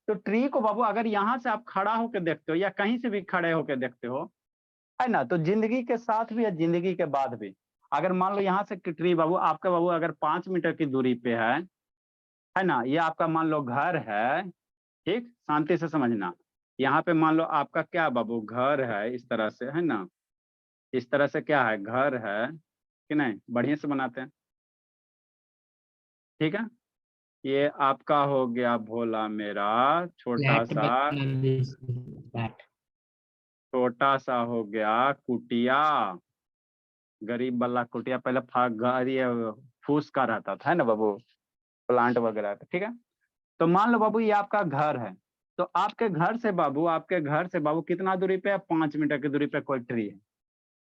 तो ट्री को बाबू अगर यहाँ से आप खड़ा होकर देखते हो या कहीं से भी खड़े होकर देखते हो, है ना, तो जिंदगी के साथ भी या जिंदगी के बाद भी, अगर मान लो यहाँ से ट्री बाबू आपका बाबू अगर 5 मीटर की दूरी पे है ना, ये आपका मान लो घर है। ठीक, शांति से समझना। यहाँ पे मान लो आपका क्या बाबू? घर है, इस तरह से, है ना, इस तरह से क्या है? घर है कि नहीं? बढ़िया से बनाते हैं, ठीक है। ये आपका हो गया भोला मेरा, छोटा फ्लैट सा, फ्लैट। छोटा सा हो गया कुटिया, गरीब वाला कुटिया। पहले ये फूस का रहता था, है ना बाबू, प्लांट वगैरह का, ठीक है। तो मान लो बाबू ये आपका घर है, तो आपके घर से बाबू, आपके घर से बाबू कितना दूरी पे है? 5 मीटर की दूरी पे कोई ट्री है।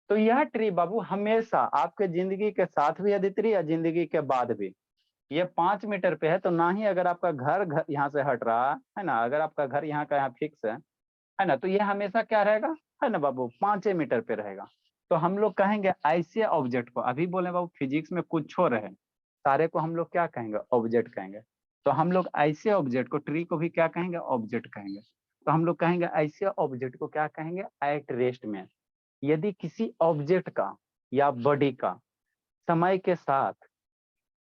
तो यह ट्री बाबू हमेशा आपके जिंदगी के साथ भी है ट्री, या जिंदगी के बाद भी ये 5 मीटर पे है। तो ना ही अगर आपका घर यहाँ से हट रहा है ना, अगर आपका घर यहाँ का यहाँ फिक्स है ना, तो ये हमेशा क्या रहेगा? है ना बाबू, 5 मीटर पे रहेगा। तो हम लोग कहेंगे ऐसे ऑब्जेक्ट को, अभी बोले बाबू फिजिक्स में कुछ हो रहे, सारे को हम लोग क्या कहेंगे? ऑब्जेक्ट कहेंगे। तो हम लोग ऐसे ऑब्जेक्ट को, ट्री को भी क्या कहेंगे? ऑब्जेक्ट कहेंगे। तो हम लोग कहेंगे ऐसे ऑब्जेक्ट को क्या कहेंगे? एट रेस्ट में। यदि किसी ऑब्जेक्ट का या बॉडी का समय के साथ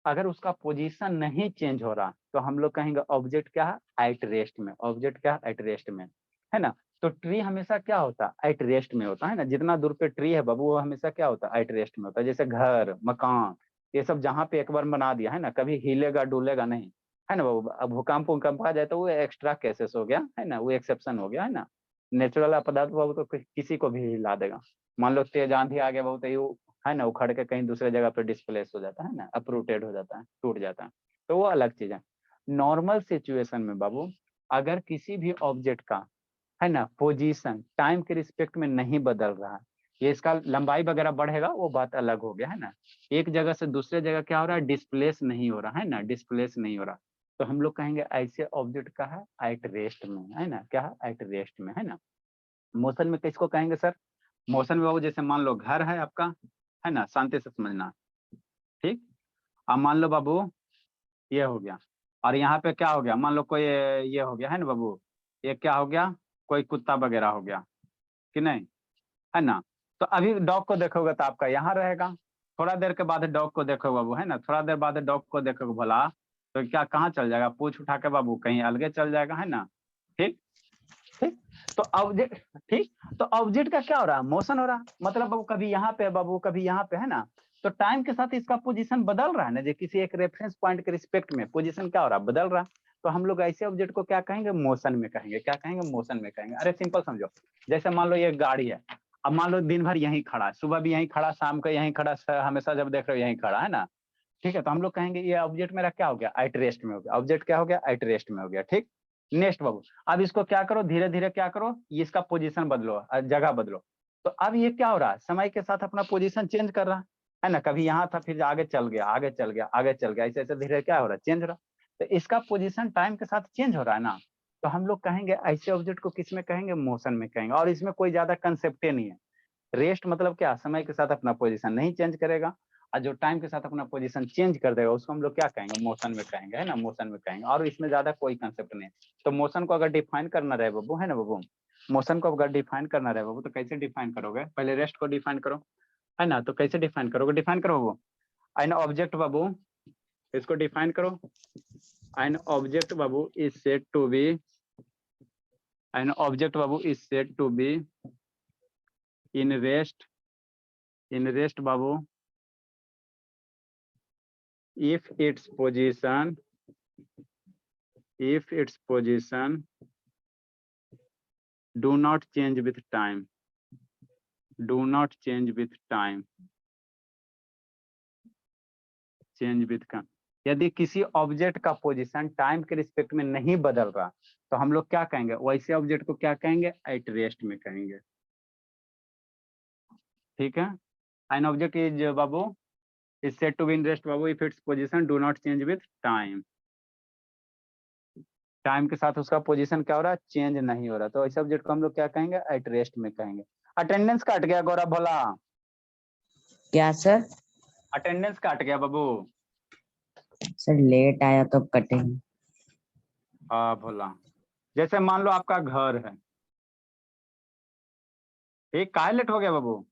अगर उसका पोजीशन नहीं चेंज हो रहा, तो हम लोग कहेंगे ऑब्जेक्ट क्या है? एट रेस्ट में। ऑब्जेक्ट क्या है? एट रेस्ट में, है ना। तो ट्री हमेशा क्या होता है, एट रेस्ट में होता है ना। जितना दूर पे ट्री है बाबू वो हमेशा क्या होता है, एट रेस्ट में होता है। जैसे घर मकान ये सब जहाँ पे एक बार बना दिया है ना, कभी हिलेगा डुलेगा नहीं, है ना बाबू। अब भूकंप भूकंप आ जाए तो वो एक्स्ट्रा केसेस हो गया है ना, वो एक्सेप्शन हो गया है ना। नेचुरल पदार्थ बाबू तो किसी को भी हिला देगा। मान लो तेज आंधी आ गया बाबू तो ये है ना उखड़ के कहीं दूसरे जगह पे डिस्प्लेस हो जाता है ना, अपरूटेड हो जाता है, टूट जाता है, तो वो अलग चीज है। नॉर्मल सिचुएशन में बाबू अगर किसी भी ऑब्जेक्ट का है ना पोजीशन टाइम के रिस्पेक्ट में नहीं बदल रहा है, ये इसका लंबाई वगैरह बढ़ेगा वो बात अलग हो गया है ना। एक जगह से दूसरे जगह क्या हो रहा है, डिस्प्लेस नहीं हो रहा है ना, डिस्प्लेस नहीं हो रहा, तो हम लोग कहेंगे ऐसे ऑब्जेक्ट का है एट रेस्ट में, है ना, क्या है एट रेस्ट में, है ना। मोशन में किसको कहेंगे सर, मोशन में बाबू जैसे मान लो घर है आपका, है ना, शांति से समझना, ठीक। अब मान लो बाबू ये हो गया, और यहाँ पे क्या हो गया, मान लो कोई ये हो गया है ना बाबू, ये क्या हो गया, कोई कुत्ता वगैरह हो गया कि नहीं, है ना। तो अभी डॉग को देखोगे तो आपका यहाँ रहेगा, थोड़ा देर के बाद डॉग को देखोगे बाबू, है ना, थोड़ा देर बाद डॉग को देखोगे भला तो क्या कहाँ चल जाएगा, पूछ उठा के बाबू कहीं अलगे चल जाएगा, है ना। ठीक ठीक। तो ऑब्जेक्ट, ठीक, तो ऑब्जेक्ट का क्या हो रहा है, मोशन हो रहा है, मतलब बाबू कभी यहाँ पे है बाबू कभी यहाँ पे, है ना। तो टाइम के साथ इसका पोजीशन बदल रहा है ना, जो किसी एक रेफरेंस पॉइंट के रिस्पेक्ट में पोजीशन क्या हो रहा है, बदल रहा है। तो हम लोग ऐसे ऑब्जेक्ट को क्या कहेंगे, मोशन में कहेंगे, क्या कहेंगे, मोशन में कहेंगे। अरे सिंपल समझो, जैसे मान लो ये गाड़ी है, अब मान लो दिन भर यहीं खड़ा है, सुबह भी यहीं खड़ा, शाम को यहीं खड़ा, हमेशा जब देख रहे हो यहीं खड़ा है ना, ठीक है। तो हम लोग कहेंगे ये ऑब्जेक्ट मेरा क्या हो गया, एट रेस्ट में हो गया, ऑब्जेक्ट क्या हो गया, एट रेस्ट में हो गया, ठीक। नेक्स्ट बाबू, अब इसको क्या करो, धीरे धीरे क्या करो, ये इसका पोजीशन बदलो, जगह बदलो। तो अब ये क्या हो रहा है, समय के साथ अपना पोजीशन चेंज कर रहा है ना, कभी यहाँ था फिर आगे चल गया, आगे चल गया, आगे चल गया, ऐसे ऐसे धीरे क्या हो रहा है, चेंज हो रहा है। तो इसका पोजीशन टाइम के साथ चेंज हो रहा है ना, तो हम लोग कहेंगे ऐसे ऑब्जेक्ट को किस में कहेंगे, मोशन में कहेंगे। और इसमें कोई ज्यादा कंसेप्ट नहीं है। रेस्ट मतलब क्या, समय के साथ अपना पोजीशन नहीं चेंज करेगा, और जो टाइम के साथ अपना पोजीशन चेंज कर देगा उसको हम लोग क्या कहेंगे, मोशन में कहेंगे, है ना, मोशन में कहेंगे। और इसमें ज्यादा कोई कंसेप्ट नहीं है। तो मोशन को अगर डिफाइन करना रहे बाबू, है ना बाबू, मोशन को अगर डिफाइन करना रहे बाबू तो कैसे डिफाइन करोगे, पहले रेस्ट को डिफाइन करो, है ना। तो कैसे डिफाइन करोगे, डिफाइन करो बाबू, एन ऑब्जेक्ट बाबू, इसको डिफाइन करो। एन ऑब्जेक्ट बाबू is said to be, an object बाबू is said to be in rest बाबू if its position do not change with time, change with time। यदि किसी ऑब्जेक्ट का पोजीशन टाइम के respect में नहीं बदल रहा तो हम लोग क्या कहेंगे, वैसे ऑब्जेक्ट को क्या कहेंगे, एट रेस्ट में कहेंगे, ठीक है। N object is Babu is said to be in rest Babu if its position do not change with time, time के साथ उसका पोजीशन क्या हो रहा है, चेंज नहीं हो रहा, तो इस सब्जेक्ट को हम लोग क्या कहेंगे, एट रेस्ट में कहेंगे। अटेंडेंस काट गया गौरव भोला, क्या सर? अटेंडेंस काट गया बाबू। सर लेट आया तो कटेंगे। हाँ भोला, जैसे मान लो आपका घर है, ठीक, काहे लेट हो गया बाबू,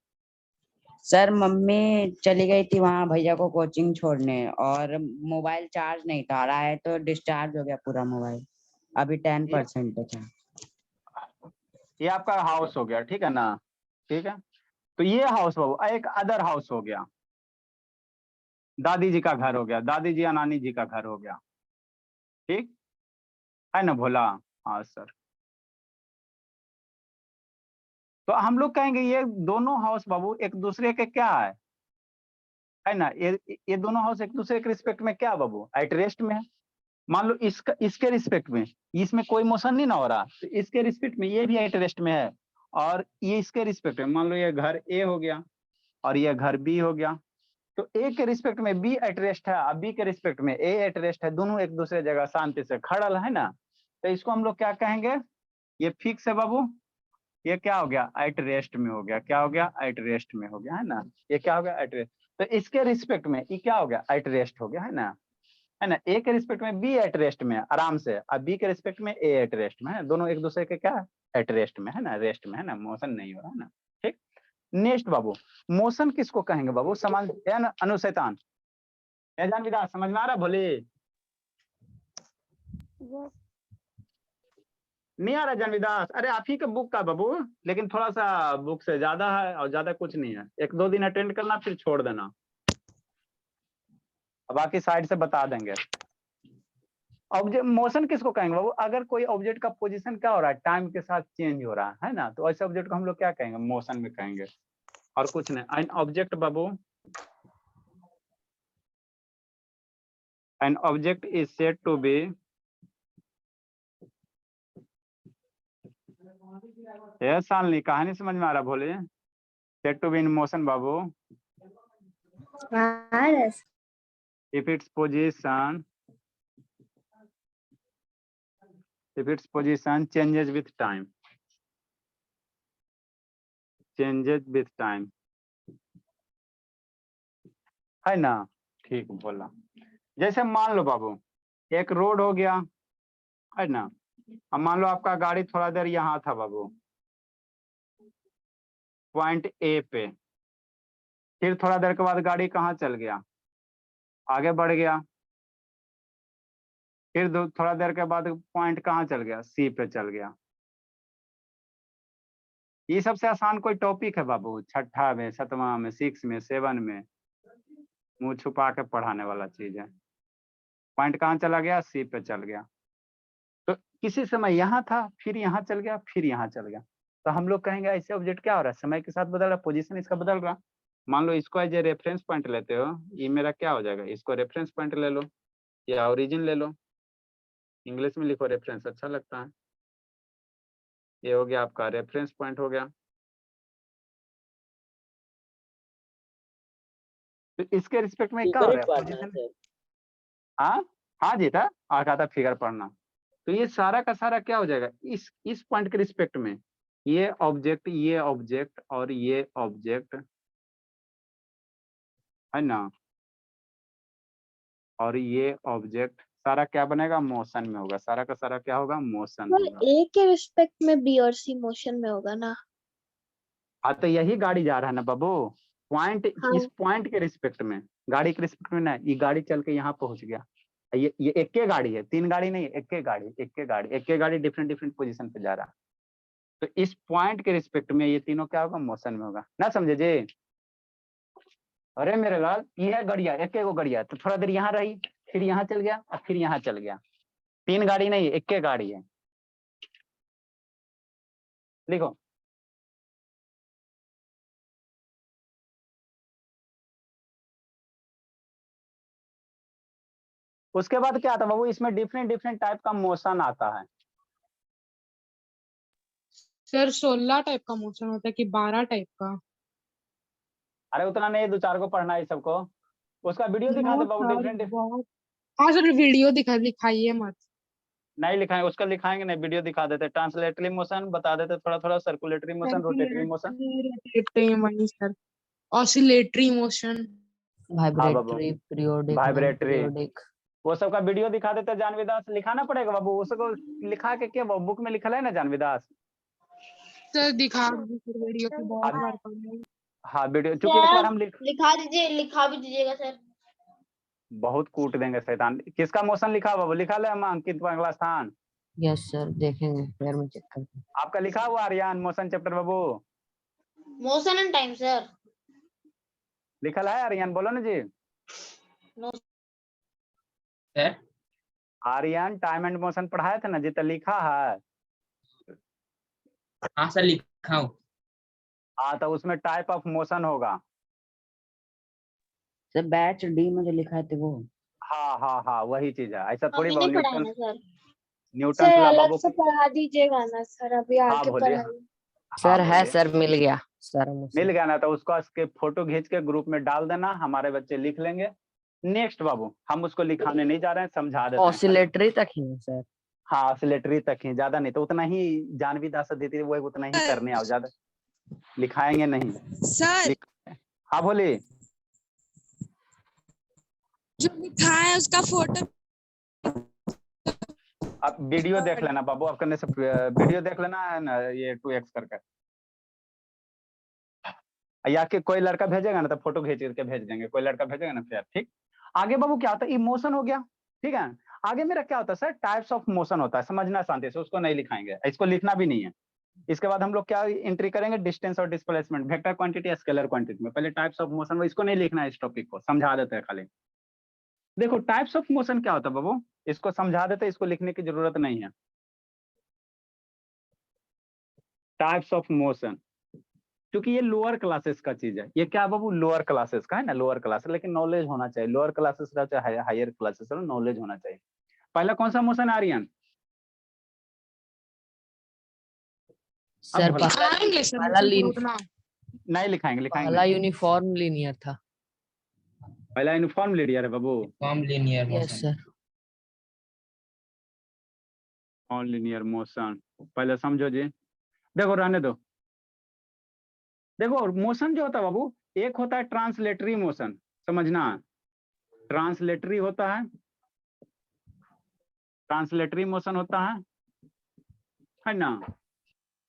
सर मम्मी चली गई थी वहाँ भैया को कोचिंग छोड़ने, और मोबाइल चार्ज नहीं था, रहा है तो डिस्चार्ज हो गया पूरा मोबाइल, अभी 10% था। ये आपका हाउस हो गया, ठीक है ना, ठीक है। तो ये हाउस बाबू एक अदर हाउस हो गया, दादी जी का घर हो गया, दादी जी या नानी जी का घर हो गया, ठीक है ना भोला। हाँ सर, तो हम लोग कहेंगे ये दोनों हाउस बाबू एक दूसरे के क्या है ना, ये दोनों हाउस एक दूसरे के रिस्पेक्ट में क्या बाबू, एट रेस्ट में है। मान लो इसके रिस्पेक्ट में इसमें कोई मोशन नहीं ना हो रहा, तो इसके रिस्पेक्ट में ये भी एट रेस्ट में है, और ये इसके रिस्पेक्ट में, मान लो ये घर ए हो गया और ये घर बी हो गया, तो ए के रिस्पेक्ट में बी एट रेस्ट है और बी के रिस्पेक्ट में ए एट रेस्ट है, दोनों एक दूसरे जगह शांति से खड़ल है ना। तो इसको हम लोग क्या कहेंगे, ये फिक्स है बाबू, ये क्या हो गया, एट रेस्ट में हो गया, क्या हो गया, एट रेस्ट में हो गया, है ना, ये क्या हो गया, एट रेस्ट। तो इसके रिस्पेक्ट में ये क्या हो गया, एट रेस्ट हो गया, है ना, है ना। ए के रिस्पेक्ट में बी एट रेस्ट में आराम से, और बी के रिस्पेक्ट में ए एट रेस्ट में है, दोनों एक दूसरे के क्या एट रेस्ट में, है ना, रेस्ट में, है ना, मोशन नहीं हो रहा है ना, ठीक। नेक्स्ट बाबू, मोशन किसको कहेंगे बाबू, समझ अनुशैतान, एजान विदा समझ में आ रहा भोले, नहीं आ रहा जानवीदास? अरे आप ही का बुक का बाबू, लेकिन थोड़ा सा बुक से ज्यादा है और ज्यादा कुछ नहीं है। 1-2 दिन अटेंड करना फिर छोड़ देना, बाकी साइड से बता देंगे। ऑब्जेक्ट मोशन किसको कहेंगे बाबू? अगर कोई ऑब्जेक्ट का पोजीशन क्या हो रहा है, टाइम के साथ चेंज हो रहा है ना, तो ऐसे ऑब्जेक्ट को हम लोग क्या कहेंगे? मोशन में कहेंगे, और कुछ नहीं। एन ऑब्जेक्ट बाबू, an object is said to be ये सालनी कहानी समझ में आ रहा? बोले said to be in motion बाबू if its position changes with time, है ना? ठीक बोला। जैसे मान लो बाबू एक रोड हो गया, है ना, अब मान लो आपका गाड़ी थोड़ा देर यहाँ था बाबू, पॉइंट ए पे, फिर थोड़ा देर के बाद गाड़ी कहाँ चल गया? आगे बढ़ गया, फिर थोड़ा देर के बाद पॉइंट कहाँ चल गया? सी पे चल गया। ये सबसे आसान कोई टॉपिक है बाबू? छठा में, 7वां में, 6 में, 7 में मुंह छुपा के पढ़ाने वाला चीज है। पॉइंट कहाँ चला गया? सी पे चल गया। तो किसी समय यहाँ था, फिर यहाँ चल गया, फिर यहाँ चल गया, तो हम लोग कहेंगे ऐसे ऑब्जेक्ट क्या हो रहा है? समय के साथ बदल रहा, पोजीशन इसका बदल रहा। मान लो इसको एज ए रेफरेंस पॉइंट लेते हो, ये मेरा क्या हो जाएगा? इसको रेफरेंस पॉइंट ले लो या ओरिजिन ले लो, इंग्लिश में लिखो रेफरेंस, अच्छा लगता है। ये हो गया आपका रेफरेंस पॉइंट हो गया। तो इसके रिस्पेक्ट में क्या हो रहा है? पोजीशन। हाँ हाँ जी था, आखा था फिगर पढ़ना। तो ये सारा का सारा क्या हो जाएगा? इस पॉइंट के रिस्पेक्ट में ये ऑब्जेक्ट और ये ऑब्जेक्ट, है ना, और ये ऑब्जेक्ट सारा क्या बनेगा? मोशन में होगा। सारा का सारा क्या होगा? मोशन होगा। ए के रिस्पेक्ट में बी और सी मोशन में होगा ना? हाँ तो यही गाड़ी जा रहा है ना बाबू, पॉइंट हाँ। इस पॉइंट के रिस्पेक्ट में, गाड़ी के रिस्पेक्ट में ना, ये गाड़ी चल के यहाँ पहुंच गया। ये एक के गाड़ी है, 3 गाड़ी नहीं, एक के गाड़ी डिफरेंट पोजीशन पे जा रहा है। तो इस पॉइंट के रिस्पेक्ट में ये तीनों क्या होगा? मोशन में होगा ना, समझे जी? अरे मेरे लाल, ये है गड़िया, एक को गड़िया, तो थोड़ा देर यहाँ रही, फिर यहाँ चल गया और फिर यहाँ चल गया। 3 गाड़ी नहीं, एक के गाड़ी है। लिखो उसके बाद क्या आता है बाबू? इसमें डिफरेंट टाइप का मोशन आता है। सर 16 टाइप का मोशन होता है कि 12 टाइप का? अरे उतना नहीं, 2-4 को पढ़ना है सबको। उसका वीडियो दिखा दे बाबू। डिफरेंट हाँ सर, वीडियो दिखाइए मत। नहीं लिखाएंगे, उसका लिखाएंगे नहीं, वीडियो दिखा देते। ट्रांसलेटरी मोशन बता देते, थोड़ा circulatory motion, rotatory motion. Sir oscillatory motion, vibratory, periodic, vibratory, periodic. वो सब का वीडियो दिखा देते। जानवीदास लिखाना पड़ेगा बाबू उसको, लिखा के क्या बुक में लिखा है ना जानवीदास? सर दिखा दीजिए वीडियो की बहुत बार पढ़ी। हाँ वीडियो, चूंकि एक बार हम लिखा दीजिए, लिखा भी दीजिएगा सर। बहुत कूट देंगे शैतान। किसका मोशन लिखा बाबू? लिखा ले हम अंकित अगला स्थान। यस सर, देखेंगे फिर में चेक करते। आपका लिखा हुआ आर्यन मोशन चैप्टर बाबू? Motion and time sir. लिखा है आर्यन? बोलो ना जी। No sir. Aryan time and motion पढ़ाया था ना जी, तो लिखा है। हाँ सर लिखा हूँ। हाँ तो उसमें टाइप ऑफ मोशन होगा। सर बैच डी में जो लिखा थे वो। हाँ वही चीज है। ऐसा थोड़ी अभी नहीं बहुत पढ़ाना सर। न्यूटन सर ला अलग बाबू। से पढ़ा दीजिएगा ना सर, अभी हाँ आके बोलिए। पढ़ाइए। सर है बोलिए। सर, मिल गया सर मोशन। मिल गया ना, तो उसको इसके फोटो खींच के ग्रुप में डाल देना, हमारे बच्चे लिख लेंगे। नेक्स्ट बाबू, हम उसको लिखाने नहीं जा रहे हैं, समझा देते हैं। ऑसिलेटरी तक ही है सर। हाँ ऑसिलेटरी तक ही, ज्यादा नहीं। तो उतना ही जानवी दास देती है वो, उतना ही करने आओ, ज्यादा लिखाएंगे नहीं सर। हाँ बोलिए। जो लिखा है उसका फोटो। आप वीडियो देख लेना बाबू, आप करने से वीडियो देख लेना है ना, ये 2x करके, या कि कोई लड़का भेजेगा ना तो फोटो खींच करके भेज देंगे, कोई लड़का भेजेगा ना फिर। ठीक, आगे बाबू क्या होता है? इमोशन हो गया, ठीक है। आगे मेरा क्या होता है सर, टाइप्स ऑफ मोशन होता है, समझना शांति से, उसको नहीं लिखाएंगे, इसको लिखना भी नहीं है। इसके बाद हम लोग क्या एंट्री करेंगे, डिस्टेंस और displacement, vector quantity scalar quantity में। पहले टाइप्स ऑफ मोशन, इसको नहीं लिखना है, इस टॉपिक को समझा देते हैं खाली। देखो टाइप्स ऑफ मोशन क्या होता है बाबू, इसको समझा देते हैं, इसको लिखने की जरूरत नहीं है। टाइप्स ऑफ मोशन, क्योंकि ये लोअर क्लासेस का चीज है, ये क्या बाबू लोअर क्लासेस का है ना, लोअर क्लास, लेकिन नॉलेज होना चाहिए, लोअर क्लासेस का चाहे हायर क्लासेस का, नॉलेज होना चाहिए। पहला कौन सा मोशन आर्यन? सर भला। लिखाएंगे सर, पहला लेकिन लीन उतना नहीं लिखाएंगे, लिखाएंगे पहला नहीं। यूनिफॉर्म लीनियर था। पहला यूनिफॉर्म लीनियर है बाबू, form linear yes motion. Sir. Non linear motion, पहले समझो जी। देखो रहने दो। देखो मोशन जो होता है बाबू, एक होता है ट्रांसलेटरी मोशन, समझना, ट्रांसलेटरी होता है, ट्रांसलेटरी मोशन होता है ना,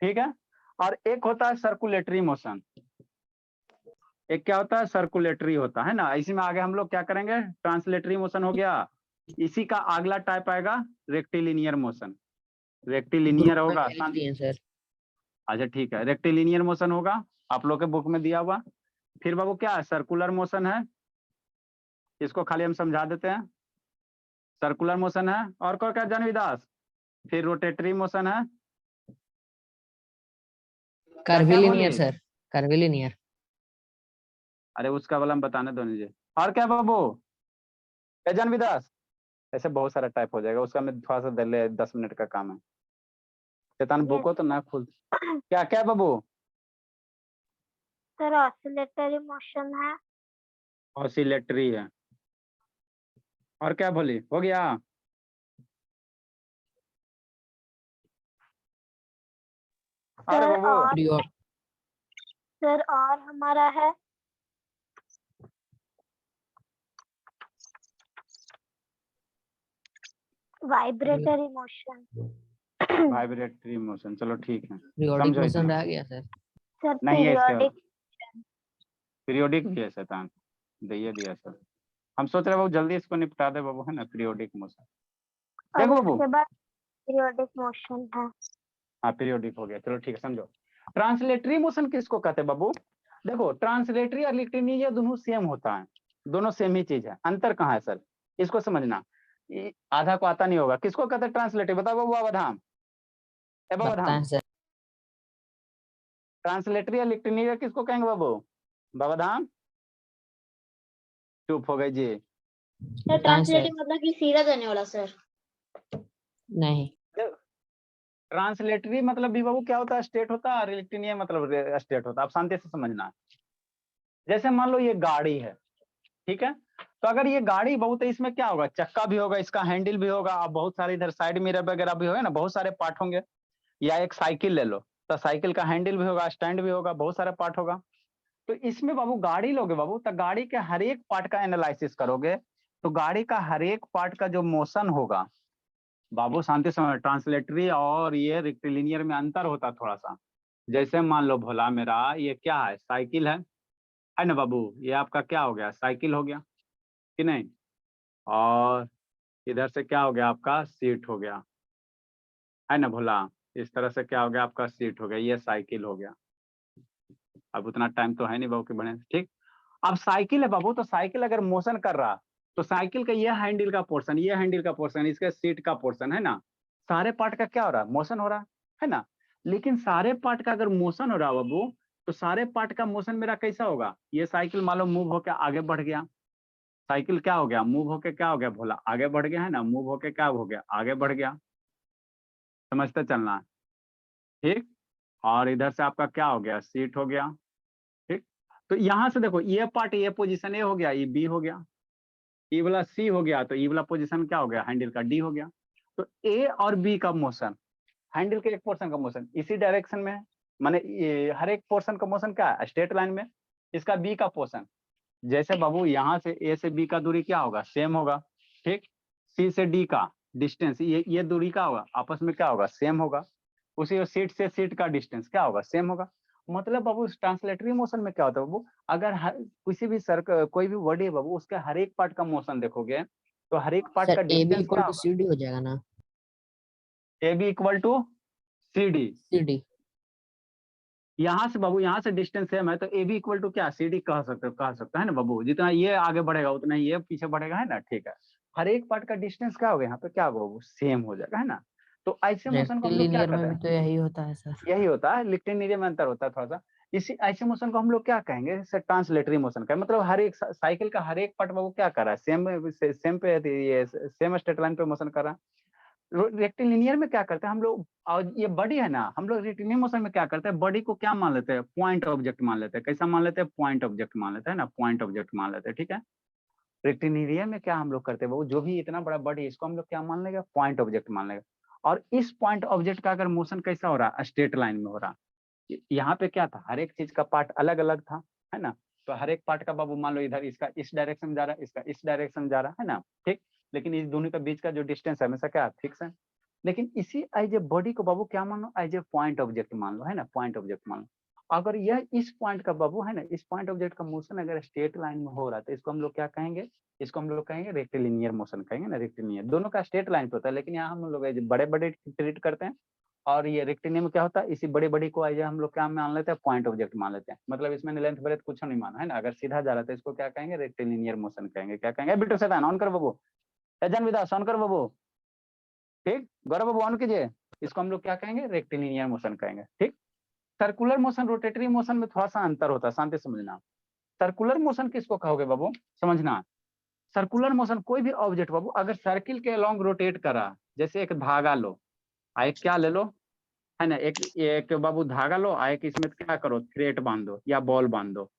ठीक है। और एक होता है सर्कुलेटरी मोशन, एक क्या होता है, सर्कुलेटरी होता है ना। इसी में आगे हम लोग क्या करेंगे, ट्रांसलेटरी मोशन हो गया, इसी का अगला टाइप आएगा रेक्टिलिनियर मोशन, रेक्टिलिनियर ग्रुप में होगा। नहीं लिख दिए सर। अच्छा ठीक है, रेक्टिलिनियर मोशन होगा, आप लोग के बुक में दिया हुआ। फिर बाबू क्या है, सर्कुलर मोशन है, इसको खाली हम समझा देते हैं, सर्कुलर मोशन है। और कौन क्या जानवीदास? फिर रोटेटरी मोशन है, कर्विलिनियर बोले? Sir, curvilinear. अरे उसका वाला हम बताने दो मुझे। और क्या बाबू, क्या जानवीदास? ऐसे बहुत सारा टाइप हो जाएगा, उसका मैं थोड़ा सा 10 मिनट का काम है। चेतन बुक हो तो ना खुल। क्या क्या बाबू? सर ऑसिलेटरी मोशन है। ऑसिलेटरी है। और क्या बोली, हो गया? अरे सर बाबू और सर और हमारा है वाइब्रेटरी मोशन। वाइब्रेटरी मोशन, चलो ठीक है, पीरियोडिक समझो मोशन इतना। रह गया सर। सर नहीं है इसके पीरियोडिक। पीरियोडिक भी है शैतान, दिया दिया सर। हम सोच रहे बाबू जल्दी इसको निपटा दे बाबू, है ना, पीरियोडिक मोशन। और देखो बाबू, उसके बाद पीरियोडिक मोशन है। हाँ पीरियोडिक हो गया, चलो ठीक है समझो। ट्रांसलेटरी मोशन किसको कहते हैं बाबू? देखो ट्रांसलेटरी और लिक्टिनिया दोनों सेम होता है, दोनों सेम ही चीज है, अंतर कहाँ है सर, इसको समझना। आधा को आता नहीं होगा, किसको कहते हैं ट्रांसलेटरी, बताओ बाबू अवधाम, बताएं सर। ट्रांसलेटरी और लिक्टिनिया किसको कहेंगे बाबू, बाबाधाम? चुप हो गए जी। सर बताएं सर। ट्रांसलेटिंग मतलब कि सीधा देने वाला सर। नहीं, ट्रांसलेटरी मतलब भी बाबू क्या होता है, स्टेट होता है, और इलेक्ट्रिनिया मतलब स्टेट होता है। आप शांति से समझना। जैसे मान लो ये गाड़ी है, ठीक है, तो अगर ये गाड़ी बाबू, तो इसमें क्या होगा, चक्का भी होगा, इसका हैंडल भी होगा, और बहुत सारे इधर साइड मिरर वगैरह भी होगा ना, बहुत सारे पार्ट होंगे। या एक साइकिल ले लो, तो साइकिल का हैंडल भी होगा, स्टैंड भी होगा, बहुत सारे पार्ट होगा। तो इसमें बाबू गाड़ी लोगे बाबू, तो गाड़ी के हर एक पार्ट का एनालिसिस करोगे, तो गाड़ी का हर एक पार्ट का जो मोशन होगा बाबू, शांति समझ, ट्रांसलेटरी और ये रेक्टिलिनियर में अंतर होता है थोड़ा सा। जैसे मान लो भोला मेरा, ये क्या है, साइकिल है ना बाबू, ये आपका क्या हो गया, साइकिल हो गया कि नहीं, और इधर से क्या हो गया आपका, सीट हो गया, है ना भोला, इस तरह से क्या हो गया आपका, सीट हो गया, ये साइकिल हो गया। अब उतना टाइम तो है नहीं बाबू कि बने, ठीक। अब साइकिल है बाबू, तो साइकिल अगर मोशन कर रहा, तो साइकिल का ये हैंडल का पोर्शन, ये हैंडल का पोर्शन, इसके सीट का पोर्शन, है ना, सारे पार्ट का क्या हो रहा है, मोशन हो रहा है ना। लेकिन सारे पार्ट का अगर मोशन हो रहा बाबू, तो सारे पार्ट का मोशन मेरा कैसा होगा, ये साइकिल मान लो मूव होकर आगे बढ़ गया, साइकिल क्या हो गया, मूव होके क्या हो गया भोला, आगे बढ़ गया, है ना, मूव होके क्या हो गया, आगे बढ़ गया, समझते चलना, ठीक। और इधर से आपका क्या हो गया, सीट हो गया, ठीक। तो यहां से देखो, ये पार्ट, ये पोजीशन ए हो गया, ये बी हो गया, ई वाला सी हो गया, तो ई वाला पोजीशन क्या हो गया, हैंडल का डी हो गया। तो ए और बी का मोशन, हैंडल के एक पोर्शन का मोशन इसी डायरेक्शन में है, माने ये हर एक पोर्शन का मोशन क्या है, स्ट्रेट लाइन में। इसका बी का पोर्शन, जैसे बाबू यहाँ से ए से बी का दूरी क्या होगा, सेम होगा, ठीक। सी से डी का डिस्टेंस, ये दूरी का होगा, आपस में क्या होगा, सेम होगा। उसी सीट से सीट का डिस्टेंस क्या होगा, सेम होगा। मतलब बाबू ट्रांसलेटरी मोशन में क्या होता है बाबू, अगर किसी भी कोई भी बॉडी है बाबू, उसके हर एक पार्ट का मोशन देखोगे, तो हर एक पार्ट सर का ए बी डिस्टेंस इक्वल क्या टू सी डी हो जाएगा ना? A B equal to C D. C D. यहाँ से बाबू, यहाँ से डिस्टेंस सेम है तो ए बी इक्वल टू क्या सी डी कह सकते हो, कह सकते है ना बाबू। जितना ये आगे बढ़ेगा उतना ही ये पीछे बढ़ेगा, है ना। ठीक है, हर एक पार्ट का डिस्टेंस क्या होगा यहाँ पे, क्या होगा बाबू, सेम हो जाएगा, है ना। तो ऐसे मोशन को हम लोग क्या रेक्टिलिनियर कहते में हैं, भी तो यही होता है सर। यही होता है, लिक्टेनियर में अंतर होता है थोड़ा सा। इसी ऐसे मोशन को हम लोग क्या कहेंगे सर, ट्रांसलेटरी मोशन का मतलब हर एक साइकिल का हर एक पार्ट वो क्या कर रहा है, सेम पे ये सेम स्ट्रेट लाइन पे मोशन कर रहा है। रेक्टिलिनियर में क्या करते हैं हम लोग, और ये बॉडी है ना, हम लोग रेक्टिलिनियर मोशन में क्या करते हैं, बॉडी को क्या मान लेते हैं, पॉइंट ऑब्जेक्ट मान लेते हैं। कैसा मान लेते हैं, पॉइंट ऑब्जेक्ट मान लेते हैं ना, पॉइंट ऑब्जेक्ट मान लेते हैं, ठीक है। रेक्टिलिनियर में क्या हम लोग करते हैं वो, जो भी इतना बड़ा बॉडी इसको हम लोग क्या मान लेंगे, पॉइंट ऑब्जेक्ट मान लेंगे। और इस पॉइंट ऑब्जेक्ट का अगर मोशन कैसा हो रहा है, स्ट्रेट लाइन में हो रहा है। यहाँ पे क्या था, हर एक चीज का पार्ट अलग अलग था, है ना। तो हर एक पार्ट का बाबू मान लो इधर इसका इस डायरेक्शन में जा रहा है, इसका इस डायरेक्शन में जा रहा है ना, ठीक। लेकिन इस दोनों के बीच का जो डिस्टेंस है हमेशा क्या फिक्स है। लेकिन इसी एज ए बॉडी को बाबू क्या मान लो, एज ए पॉइंट ऑब्जेक्ट मान लो, है ना, पॉइंट ऑब्जेक्ट मान लो। अगर यह इस पॉइंट का बाबू है ना, इस पॉइंट ऑब्जेक्ट का मोशन अगर स्ट्रेट लाइन में हो रहा है तो इसको हम लोग क्या कहेंगे, इसको हम लोग कहेंगे रेक्टिलिनियर मोशन कहेंगे ना, रेक्टिलिनियर। दोनों का स्ट्रेट लाइन पे होता है, लेकिन यहाँ हम लोग बड़े बड़े ट्रीट करते हैं। और ये रेक्टिलिनियर में क्या होता है, इसी बड़ी बड़ी को आइए हम लोग क्या मान लेते हैं, पॉइंट ऑब्जेक्ट मान लेते हैं। मतलब इसमें लेंथ ब्रेथ कुछ नहीं माना, है ना। अगर सीधा जा रहा है तो इसको क्या कहेंगे, रेक्टिलिनियर मोशन कहेंगे। क्या कहेंगे, बिल्टू शैतान ऑन कर बाबू, जन विदास ऑन कर बाबू, ठीक। गौरव बाबू ऑन कीजिए। इसको हम लोग क्या कहेंगे, रेक्टिलिनियर मोशन कहेंगे, ठीक। सर्कुलर मोशन रोटेटरी मोशन में थोड़ा सा अंतर होता है, शांति समझना। सर्कुलर मोशन किसको कहोगे बाबू, समझना। सर्कुलर मोशन कोई भी ऑब्जेक्ट बाबू अगर सर्किल के अलोंग रोटेट करा, जैसे एक धागा लो, एक क्या ले लो, है ना, एक बाबू धागा लो, एक इसमें क्या करो, थ्रेड बांध दो या बॉल बांध दो।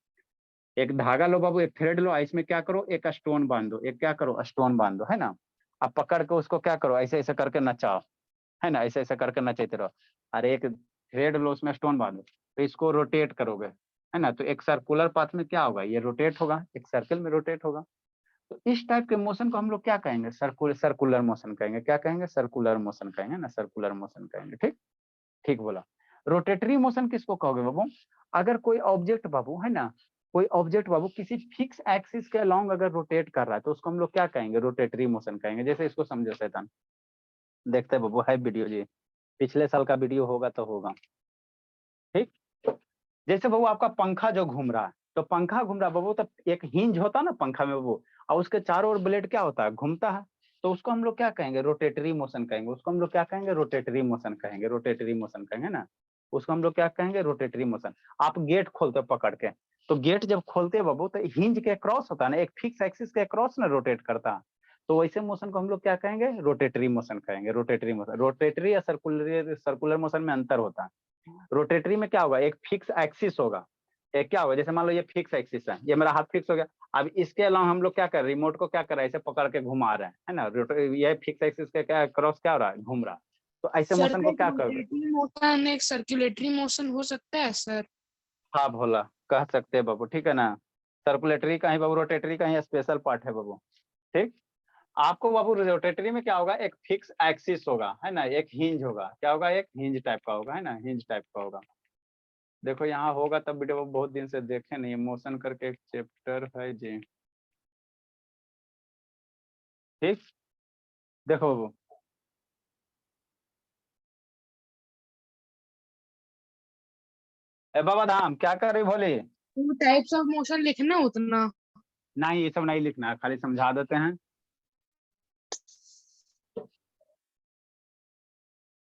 एक धागा लो बाबू, एक थ्रेड लो, इसमें क्या करो, एक स्टोन बांध दो, एक क्या करो, स्टोन बांध दो, है ना। अब पकड़ के उसको क्या करो, ऐसे ऐसे करके नचाओ, है ना, ऐसे ऐसे करके नचाते रहो। अरे एक थ्रेड लो, उसमें स्टोन बांधो, तो इसको रोटेट करोगे, है ना। तो एक सर्कुलर पाथ में क्या होगा, ये रोटेट होगा, एक सर्कल में रोटेट होगा। तो इस टाइप के मोशन को हम लोग क्या कहेंगे, सर्कुलर मोशन कहेंगे। क्या कहेंगे, सर्कुलर मोशन कहेंगे ना, सर्कुलर मोशन कहेंगे, ठीक। ठीक बोला। रोटेटरी मोशन किसको कहोगे बाबू, अगर कोई ऑब्जेक्ट बाबू, है ना, कोई ऑब्जेक्ट बाबू किसी फिक्स एक्सिस के अलोंग अगर रोटेट कर रहा है तो उसको हम लोग क्या कहेंगे, रोटेटरी मोशन कहेंगे। जैसे इसको समझो शैतान, देखते हैं बाबू, है वीडियो जी, पिछले साल का वीडियो होगा तो होगा, ठीक। जैसे बाबू आपका पंखा जो घूम रहा है, तो पंखा घूम रहा है बाबू, तो एक हिंज होता है ना पंखा में बाबू, और उसके चारों ओर ब्लेड क्या होता है, घूमता है। तो उसको हम लोग क्या कहेंगे, रोटेटरी मोशन कहेंगे। उसको हम लोग क्या कहेंगे, रोटेटरी मोशन कहेंगे, रोटेटरी मोशन कहेंगे ना। उसको हम लोग क्या कहेंगे, रोटेटरी मोशन। आप गेट खोलते हो पकड़ के, तो गेट जब खोलते हैं बाबू तो हिंज के क्रॉस होता है ना, एक फिक्स एक्सिस के क्रॉस ना रोटेट करता है। तो वैसे मोशन को हम लोग क्या कहेंगे, रोटेटरी मोशन कहेंगे, रोटेटरी मोशन। रोटेटरी या सर्कुलर मोशन में अंतर होता है। रोटेटरी में क्या होगा, एक फिक्स एक्सिस होगा, एक क्या होगा, जैसे मान लो ये फिक्स एक्सिस है, ये मेरा हाथ फिक्स हो गया। अब इसके अलावा हम लोग क्या कर रहे हैं, रिमोट को क्या कर रहे हैं, ऐसे पकड़ के घुमा रहे हैं, है ना। ये फिक्स एक्सिस के क्या क्रॉस क्या हो रहा है, घूम रहा है। तो ऐसे सर मोशन को एक क्या करोगे, रोटेटरी मोशन एक सर्कुलेटरी मोशन हो सकता है सर? हाँ भोला कह सकते हैं बाबू, ठीक है ना। सर्कुलेटरी का ही बाबू, रोटेटरी का ही स्पेशल पार्ट है बाबू, ठीक। आपको बाबू रोटेटरी में क्या होगा, एक फिक्स एक्सिस होगा, है ना, एक हिंज होगा, क्या होगा, एक हिंज टाइप का होगा, है ना, हिंज टाइप का होगा। देखो यहाँ होगा तब वीडियो, बहुत दिन से देखे नहीं, मोशन करके एक चैप्टर है जी, ठीक। देखो बाबू, ए बाबा धाम क्या कर रही भोली, टू टाइप्स ऑफ मोशन लिखना उतना। नहीं ये सब नहीं लिखना है, खाली समझा देते हैं।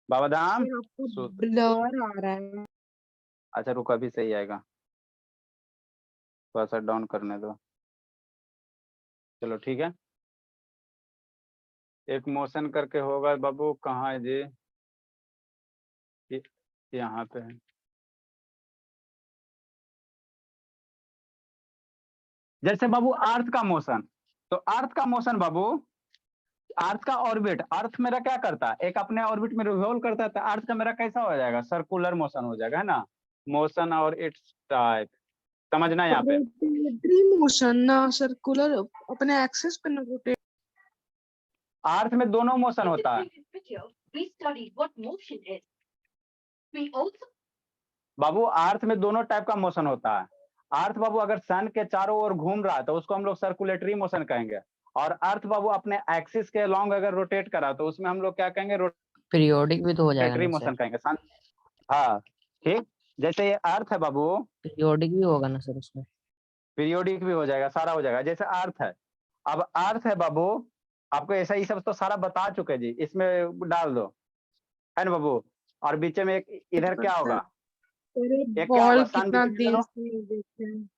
बाबा धाम सर आपको सूत्र, ब्लर आ रहा है। अच्छा रुक अभी सही आएगा, थोड़ा सा डाउन करने दो, चलो ठीक है। एक मोशन करके होगा बाबू, कहाँ है जी, ये- यहाँ पे है। जैसे बाबू अर्थ का मोशन, तो अर्थ का मोशन बाबू, अर्थ का ऑर्बिट, अर्थ मेरा क्या करता है, एक अपने ऑर्बिट में रिवॉल्व करता है, तो अर्थ का मेरा कैसा हो जाएगा, सर्कुलर मोशन हो जाएगा, है ना। मोशन और इट्स टाइप समझना यहाँ पे। रोटेटरी मोशन ना सर्कुलर अपने एक्सिस पे ना रोटेट। अर्थ में दोनों मोशन होता है बाबू, अर्थ में दोनों टाइप का मोशन होता है। अर्थ बाबू अगर सन के चारों ओर घूम रहा है तो उसको हम लोग सर्कुलेटरी मोशन कहेंगे। और अर्थ बाबू अपने एक्सिस के लॉन्ग अगर रोटेट करा तो उसमें हम लोग क्या कहेंगे, पीरियोडिक भी तो हो जाएगा रोटेटरी ना मोशन सर? कहेंगे। हाँ ठीक, जैसे ये अर्थ है बाबू, पीरियोडिक भी होगा ना सर उसमें? पीरियोडिक भी हो जाएगा, सारा हो जाएगा। जैसे अर्थ है, अब अर्थ है बाबू, आपको ऐसा ही सब तो सारा बता चुके जी, इसमें डाल दो, है ना बाबू। और बीच में एक इधर क्या होगा, एक क्या होगा, बॉल सन कितना बीच में ले देर लो, से देखे हैं।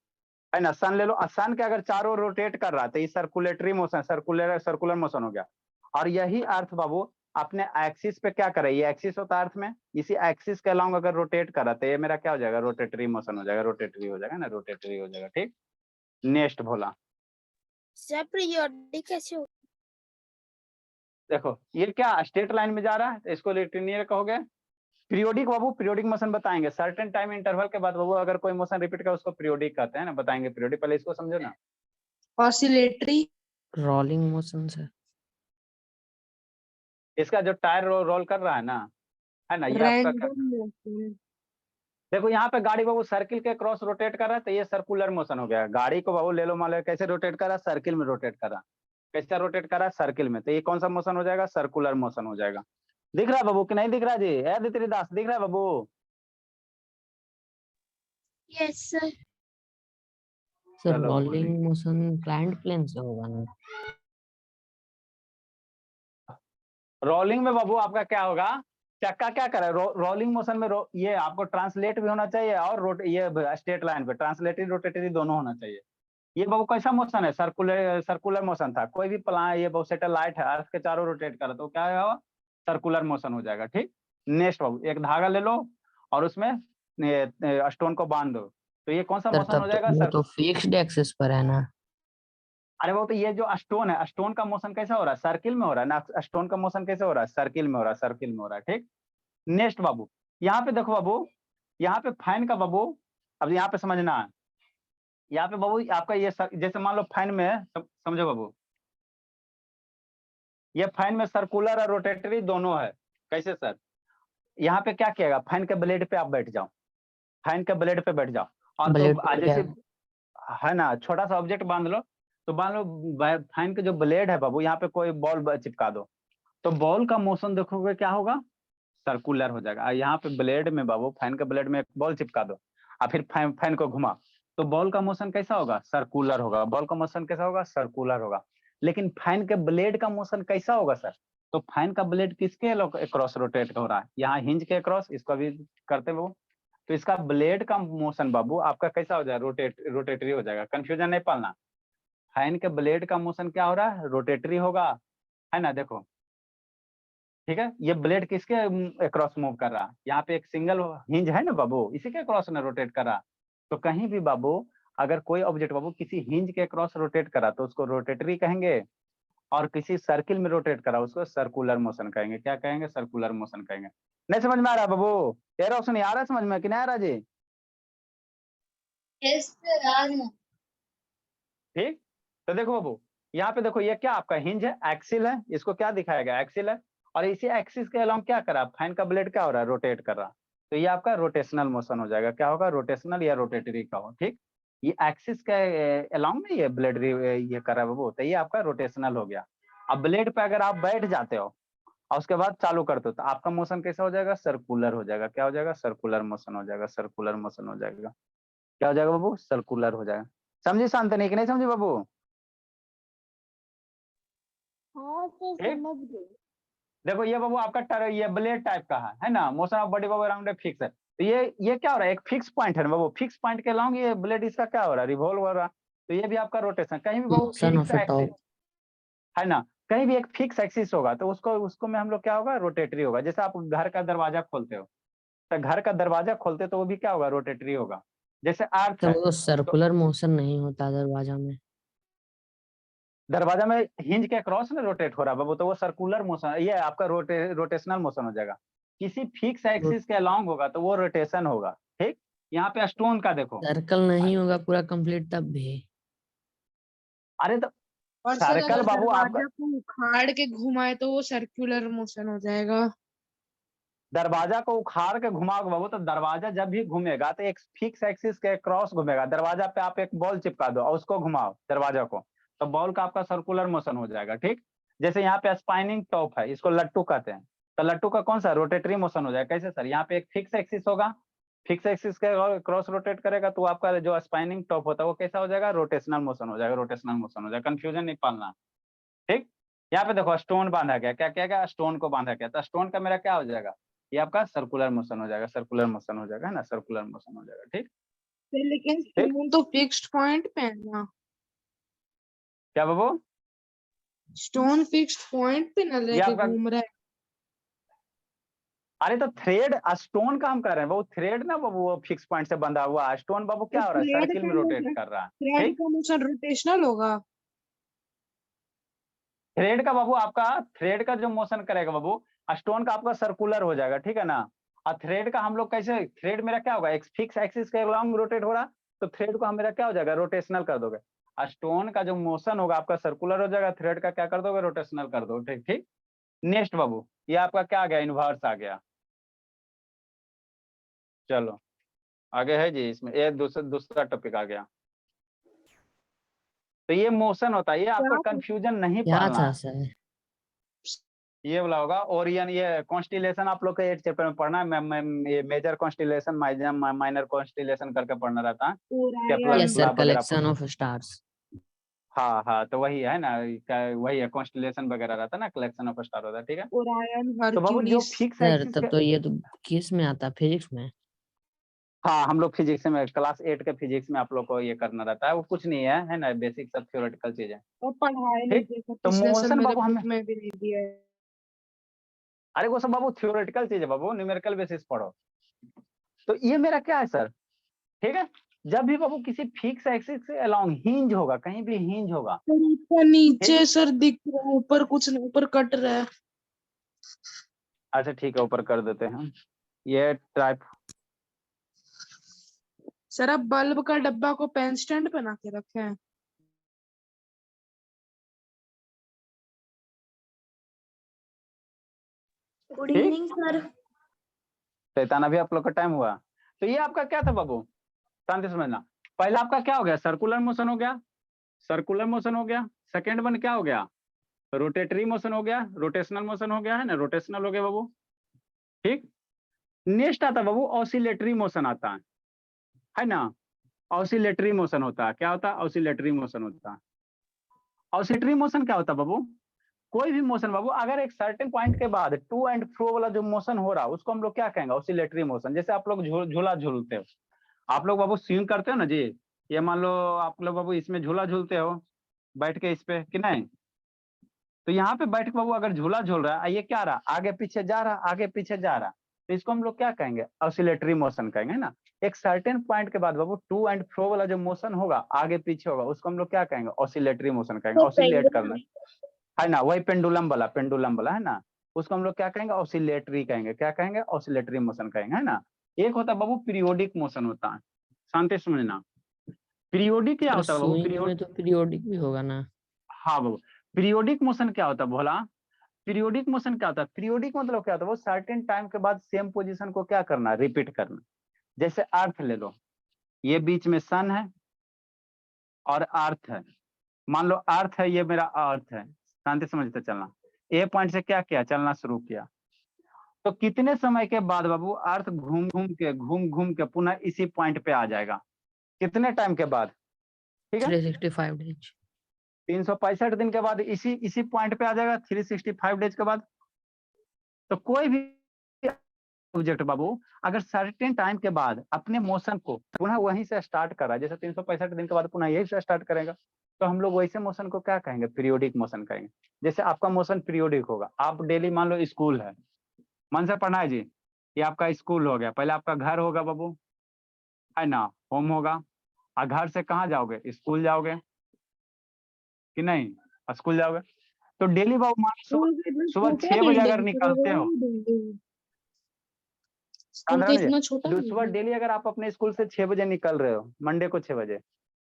है ना, सन ले लो। सन के अगर चारों रोटेट कर रहा है तो ये सर्कुलेटरी मोशन, सर्कुलर मोशन हो गया। और यही अर्थ बाबू अपने एक्सिस पे क्या करे, ये एक्सिस होता है अर्थ में, इसी एक्सिस के अलॉन्ग अगर रोटेट करा तो ये मेरा क्या हो जाएगा, रोटेटरी मोशन हो जाएगा, रोटेटरी हो जाएगा ना, रोटेटरी हो जाएगा। ठीक, नेक्स्ट भोला, सर पीरियोडिक कैसे हो? देखो ये क्या स्ट्रेट लाइन में जा रहा है तो इसको लिनियर कहोगे। पीरियोडिक बाबू, पीरियोडिक मोशन बताएंगे सर्टेन टाइम इंटरवल के बाद बाबू, अगर कोई मोशन रिपीट करे उसको पीरियोडिक कहते हैं ना, बताएंगे पीरियोडिक। पहले इसको समझो ना। ऑसिलेटरी। Rolling motion sir? इसका जो टायर रोल कर रहा है ना, ये आपका क्या, रैंडम मोशन। देखो यहाँ पे गाड़ी बाबू सर्किल के क्रॉस रोटेट कर रहा है तो ये सर्कुलर मोशन हो गया। गाड़ी को बाबू ले लो, मान लो कैसे रोटेट कर रहा है, सर्किल में रोटेट कर रहा है। कैसे रोटेट कर रहा है, सर्किल में, तो ये कौन सा मोशन हो जाएगा, सर्कुलर मोशन हो जाएगा। दिख रहा है बाबू कि नहीं दिख रहा जी, आदित्य दास दिख रहा है बाबू? Yes sir. सर चलो रोलिंग मोशन क्लाइंट प्लेन से होगा ना? रोलिंग में बाबू आपका क्या होगा, चक्का क्या करे, रोलिंग मोशन में ये आपको ट्रांसलेट भी होना चाहिए और ये स्ट्रेट लाइन पे ट्रांसलेटरी रोटेटरी दोनों होना चाहिए। ये बाबू कैसा मोशन है, सर्कुलर मोशन था। कोई भी प्लान, ये बहुत सैटेलाइट है, अर्थ के चारों रोटेट करा तो क्या होगा, सर्कुलर मोशन हो जाएगा। ठीक, नेक्स्ट बाबू, एक धागा ले लो और उसमें स्टोन को बांध दो, तो ये कौन सा सर मोशन हो तब तो जाएगा, वो तो फिक्स्ड एक्सिस पर है ना? अरे वो तो ये जो स्टोन है, स्टोन का मोशन कैसा हो रहा है, सर्किल में हो रहा है ना। स्टोन का मोशन कैसे हो रहा है, सर्किल में हो रहा है, सर्किल में हो रहा है। ठीक, नेक्स्ट बाबू, यहाँ पे देखो बाबू, यहाँ पे फैन का बाबू, अब यहाँ पे समझना है। यहाँ पे बाबू आपका ये जैसे मान लो फैन में समझो बाबू, ये फैन में सर्कुलर और रोटेटरी दोनों है। कैसे सर, यहाँ पे क्या किएगा, फैन के ब्लेड पे आप बैठ जाओ, फैन के ब्लेड पे बैठ जाओ, और तो ब्लेड पे जैसे क्या? है ना, छोटा सा ऑब्जेक्ट बांध लो, तो बांध लो फैन के जो ब्लेड है बाबू, यहाँ पे कोई बॉल चिपका दो, तो बॉल का मोशन देखोगे क्या होगा, सर्कुलर हो जाएगा। यहाँ पे ब्लेड में बाबू, फैन के ब्लेड में एक बॉल चिपका दो और फिर फैन को घुमा, तो बॉल का मोशन कैसा होगा, सर्कुलर होगा। बॉल का मोशन कैसा होगा, सर्कुलर होगा। लेकिन फैन के ब्लेड का मोशन कैसा होगा सर, तो फैन का ब्लेड किसके क्रॉस रोटेट हो रहा है, यहाँ हिंज के क्रॉस, इसको भी करते बाबू, तो इसका ब्लेड का मोशन बाबू आपका कैसा हो जाएगा, रोटेटरी हो जाएगा। कंफ्यूजन नहीं पालना, फैन के ब्लेड का मोशन क्या हो रहा है, रोटेटरी होगा, है ना। देखो ठीक है, ये ब्लेड किसके क्रॉस मूव कर रहा है, यहाँ पे एक सिंगल हिंज है ना बाबू, इसी के क्रॉस में रोटेट कर रहा। तो कहीं भी बाबू अगर कोई ऑब्जेक्ट बाबू किसी हिंज के क्रॉस रोटेट करा तो उसको रोटेटरी कहेंगे, और किसी सर्किल में रोटेट करा उसको सर्कुलर मोशन कहेंगे। क्या कहेंगे, सर्कुलर मोशन कहेंगे। नहीं समझ में आ रहा बाबू, ये रोशन आ रहा है समझ में कि नहीं आ रहा जी? यस सर, आ गया। ठीक, तो देखो बाबू, यहाँ पे देखो ये क्या आपका हिंज है, एक्सिल है, इसको क्या दिखाया गया, एक्सिल है, और इसी एक्सिस के अलॉन्ग क्या करा, फैन का ब्लेड क्या हो रहा है, रोटेट कर रहा। तो ये आपका रोटेशनल मोशन हो जाएगा। क्या होगा, रोटेशनल या रोटेटरी का हो। ठीक, ये एक्सिस के अलॉन्ग में ये ब्लेड ये कर रहा है बाबू, तो ये आपका रोटेशनल हो गया। अब ब्लेड पे अगर आप बैठ जाते हो और उसके बाद चालू करते हो तो आपका मोशन कैसा हो जाएगा, सर्कुलर हो जाएगा। क्या हो जाएगा, सर्कुलर मोशन हो जाएगा, सर्कुलर मोशन हो जाएगा। क्या हो जाएगा बाबू, सर्कुलर हो जाएगा। समझी शांतनी कि नहीं समझी बाबू? हाँ सर, ठीक, समझ गए। देखो ये बाबू आपका ये ब्लेड टाइप का है ना, motion of body Babu around fix है। तो ये क्या हो रहा है, एक फिक्स पॉइंट है ना बाबू, फिक्स पॉइंट के अलॉन्ग ये ब्लेड इसका क्या हो रहा है, रिवॉल्व हो रहा है। तो ये भी आपका रोटेशन, कहीं भी बाबू motion fix of a axis top. है ना, कहीं भी एक फिक्स एक्सिस होगा तो उसको में हम लोग क्या होगा, रोटेटरी होगा। जैसे आप घर का दरवाजा खोलते हो, तो घर का दरवाजा खोलते तो वो भी क्या होगा, रोटेटरी होगा। जैसे अर्थ सर है, वो तो सर्कुलर मोशन नहीं होता दरवाजा में? दरवाजा में हिंज के क्रॉस में रोटेट हो रहा है बाबू, तो वो सर्कुलर मोशन, ये आपका रोटेशनल मोशन हो जाएगा। किसी फिक्स एक्सिस के अलॉन्ग होगा तो वो रोटेशन होगा। ठीक, यहाँ पे स्टोन का देखो, सर्कल नहीं होगा पूरा कंप्लीट तब भी? अरे तो और सर सर्कल अगर बाबू आपका, दरवाजा को उखाड़ के घुमाए तो वो सर्कुलर मोशन हो जाएगा। दरवाजा को उखाड़ के घुमाओगे बाबू तो दरवाजा जब भी घूमेगा तो एक फिक्स एक्सिस के क्रॉस घूमेगा। दरवाजा पे आप एक बॉल चिपका दो और उसको घुमाओ दरवाजा को, तो बॉल का आपका सर्कुलर मोशन हो जाएगा। ठीक, जैसे यहाँ पे स्पाइनिंग टॉप है, इसको लट्टू कहते हैं, तो लट्टू का कौन सा रोटेटरी मोशन हो जाएगा। कैसे सर, यहाँ पे एक फिक्स एक्सिस होगा, फिक्स एक्सिस के क्रॉस रोटेट करेगा तो आपका जो स्पाइनिंग टॉप होता है वो कैसा हो जाएगा, रोटेशनल मोशन हो जाएगा, रोटेशनल मोशन हो जाएगा। कंफ्यूजन नहीं पालना। ठीक, यहाँ पे देखो स्टोन बांधा गया, क्या क्या गया, स्टोन को बांधा गया, तो स्टोन का मेरा क्या हो जाएगा, ये आपका सर्कुलर मोशन हो जाएगा, सर्कुलर मोशन हो जाएगा, है ना, सर्कुलर मोशन हो जाएगा। ठीक, सर लेकिन ठीक। स्टोन तो फिक्स्ड पॉइंट पे है ना, क्या बाबू, स्टोन फिक्स्ड पॉइंट पे ना लेके आपका- घूम रहा है। अरे तो थ्रेड स्टोन का हम कर रहे हैं, वो थ्रेड ना बाबू वो फिक्स पॉइंट से बंधा हुआ, स्टोन बाबू क्या हो रहा है, थ्रेड सर्किल का में रोटेट मोशन, कर रहा है। थ्रेड ठीक? का मोशन रोटेशनल होगा। थ्रेड का बाबू आपका, थ्रेड का जो मोशन करेगा बाबू, स्टोन का आपका सर्कुलर हो जाएगा। ठीक है ना, और थ्रेड का हम लोग कैसे, थ्रेड मेरा क्या होगा, एक फिक्स एक्सिस के अलॉन्ग रोटेट हो रहा, तो थ्रेड को हम मेरा क्या हो जाएगा, रोटेशनल कर दोगे। स्टोन का जो मोशन होगा आपका सर्कुलर हो जाएगा, थ्रेड का क्या कर दोगे, रोटेशनल कर दो। ठीक, ठीक। नेक्स्ट बाबू, ये आपका क्या आ गया, इनवर्स आ गया। चलो आगे है जी, इसमें ये दूसरा टॉपिक आ गया। तो ये मोशन होता है, ये आपको कंफ्यूजन नहीं क्या पालना था है। सर? ये वाला होगा ओरियन, ये कॉन्स्टिलेशन आप लोग को 8 चैप्टर में पढ़ना है। ये मेजर कॉन्स्टिलेशन, माइनर कॉन्स्टिलेशन करके पढ़ना रहता है। केपलर यस सर, वगैरह कलेक्शन ऑफ स्टार्स। हाँ हाँ, तो वही है ना, वही है कॉन्स्टिलेशन वगैरह रहता है ना, कलेक्शन ऑफ स्टार होता है। ठीक है, ओरायन, तो बाबू जो हरक्यूलिस। फिक्स सर एक्सिस तब तो ये तो किस में आता है, फिजिक्स में? हाँ, हम लोग फिजिक्स में क्लास 8 के फिजिक्स में आप लोग को ये करना रहता है, वो कुछ नहीं है ना, बेसिक सब थ्योरेटिकल चीज है। और पढ़ाई नहीं ठीक, किया सर, तो पिछले साल मोशन मेरे बाबू बुक हमें, में भी नहीं दिया है। अरे वो सब बाबू थ्योरेटिकल चीज है बाबू, न्यूमेरिकल बेसिस पढ़ो। तो ये मेरा क्या है सर, ठीक है, जब भी बाबू किसी फिक्स एक्सिस से अलोंग हिंज होगा, कहीं भी हिंज होगा, सर ऊपर नीचे सर दिख रहा है, ऊपर कुछ नहीं, ऊपर कट रहा है। अच्छा ठीक है, ऊपर कर देते हैं। ये टाइप, सर आप बल्ब का डब्बा को पेन स्टैंड बना के रखे हैं। गुड ठीक, इवनिंग सर। शैताना भी आप लोग का टाइम हुआ। तो ये आपका क्या था बाबू, शांति समझना। पहला आपका क्या हो गया, सर्कुलर मोशन हो गया, सर्कुलर मोशन हो गया। सेकेंड वन क्या हो गया, रोटेटरी मोशन हो गया, रोटेशनल मोशन हो गया, है ना, रोटेशनल हो गया बाबू। ठीक, नेक्स्ट आता बाबू ऑसिलेटरी मोशन आता है ना, ऑसिलेटरी मोशन होता है। क्या होता है, ऑसिलेटरी मोशन होता है। ऑसिलेटरी मोशन क्या होता है बाबू, कोई भी मोशन बाबू अगर एक सर्टेन पॉइंट के बाद टू एंड फ्रो वाला जो मोशन हो रहा है उसको हम लोग क्या कहेंगे, ऑसिलेटरी मोशन। जैसे आप लोग झूला झूलते हो, आप लोग बाबू स्विंग करते हो ना जी, ये मान लो आप लोग बाबू इसमें झूला झूलते हो बैठ के इस पे कि नहीं, तो यहाँ पे बैठ के बाबू अगर झूला झूल रहा है, ये क्या रहा, आगे पीछे जा रहा, आगे पीछे जा रहा, तो इसको हम लोग क्या कहेंगे, ऑसिलेटरी मोशन कहेंगे ना। एक सर्टेन पॉइंट के बाद बाबू टू एंड फ्रो वाला जो मोशन होगा, आगे पीछे होगा, उसको हम लोग क्या कहेंगे, ऑसिलेटरी मोशन कहेंगे। ऑसिलेट करना है ना, वही पेंडुलम वाला है ना, उसको हम लोग क्या कहेंगे, ऑसिलेटरी कहेंगे। क्या कहेंगे, ऑसिलेटरी मोशन कहेंगे, है ना। एक होता है बाबू पीरियोडिक मोशन होता है, शांति समझना। पीरियोडिक क्या सर होता है बाबू, स्विंग में तो पीरियोडिक भी होगा ना? हाँ बाबू, पीरियोडिक मोशन क्या होता है भोला, पीरियोडिक मोशन क्या होता है, पीरियोडिक मतलब क्या होता है, वो सर्टेन टाइम के बाद सेम पोजीशन को क्या करना, रिपीट करना। जैसे अर्थ ले लो, ये बीच में सन है और अर्थ है, मान लो अर्थ है, ये मेरा अर्थ है, शांति समझते चलना। ए पॉइंट से क्या किया, चलना शुरू किया, तो कितने समय के बाद बाबू अर्थ घूम घूम के पुनः इसी पॉइंट पे आ जाएगा, कितने टाइम के बाद, ठीक है, 365 डेज। 365 दिन के बाद इसी पॉइंट पे आ जाएगा, 365 डेज के बाद। तो कोई भी ऑब्जेक्ट बाबू अगर सर्टेन टाइम के बाद अपने मोशन को पुनः वहीं से स्टार्ट कर रहा है, जैसे 365 दिन के बाद पुनः यही से स्टार्ट करेगा, तो हम लोग वैसे मोशन को क्या कहेंगे, पीरियोडिक मोशन कहेंगे। जैसे आपका मोशन पीरियोडिक होगा, आप डेली मान लो स्कूल है, मन से पढ़ना है जी, ये आपका स्कूल हो गया, पहले आपका घर होगा बाबू, है ना, होम होगा, और घर से कहाँ जाओगे, स्कूल जाओगे कि नहीं, स्कूल जाओगे। तो डेली बाबू मान लो सुबह 6 बजे अगर निकलते हो, स्कूल तो इतना छोटा सुबह डेली अगर आप अपने स्कूल से 6 बजे निकल रहे हो, मंडे को 6 बजे,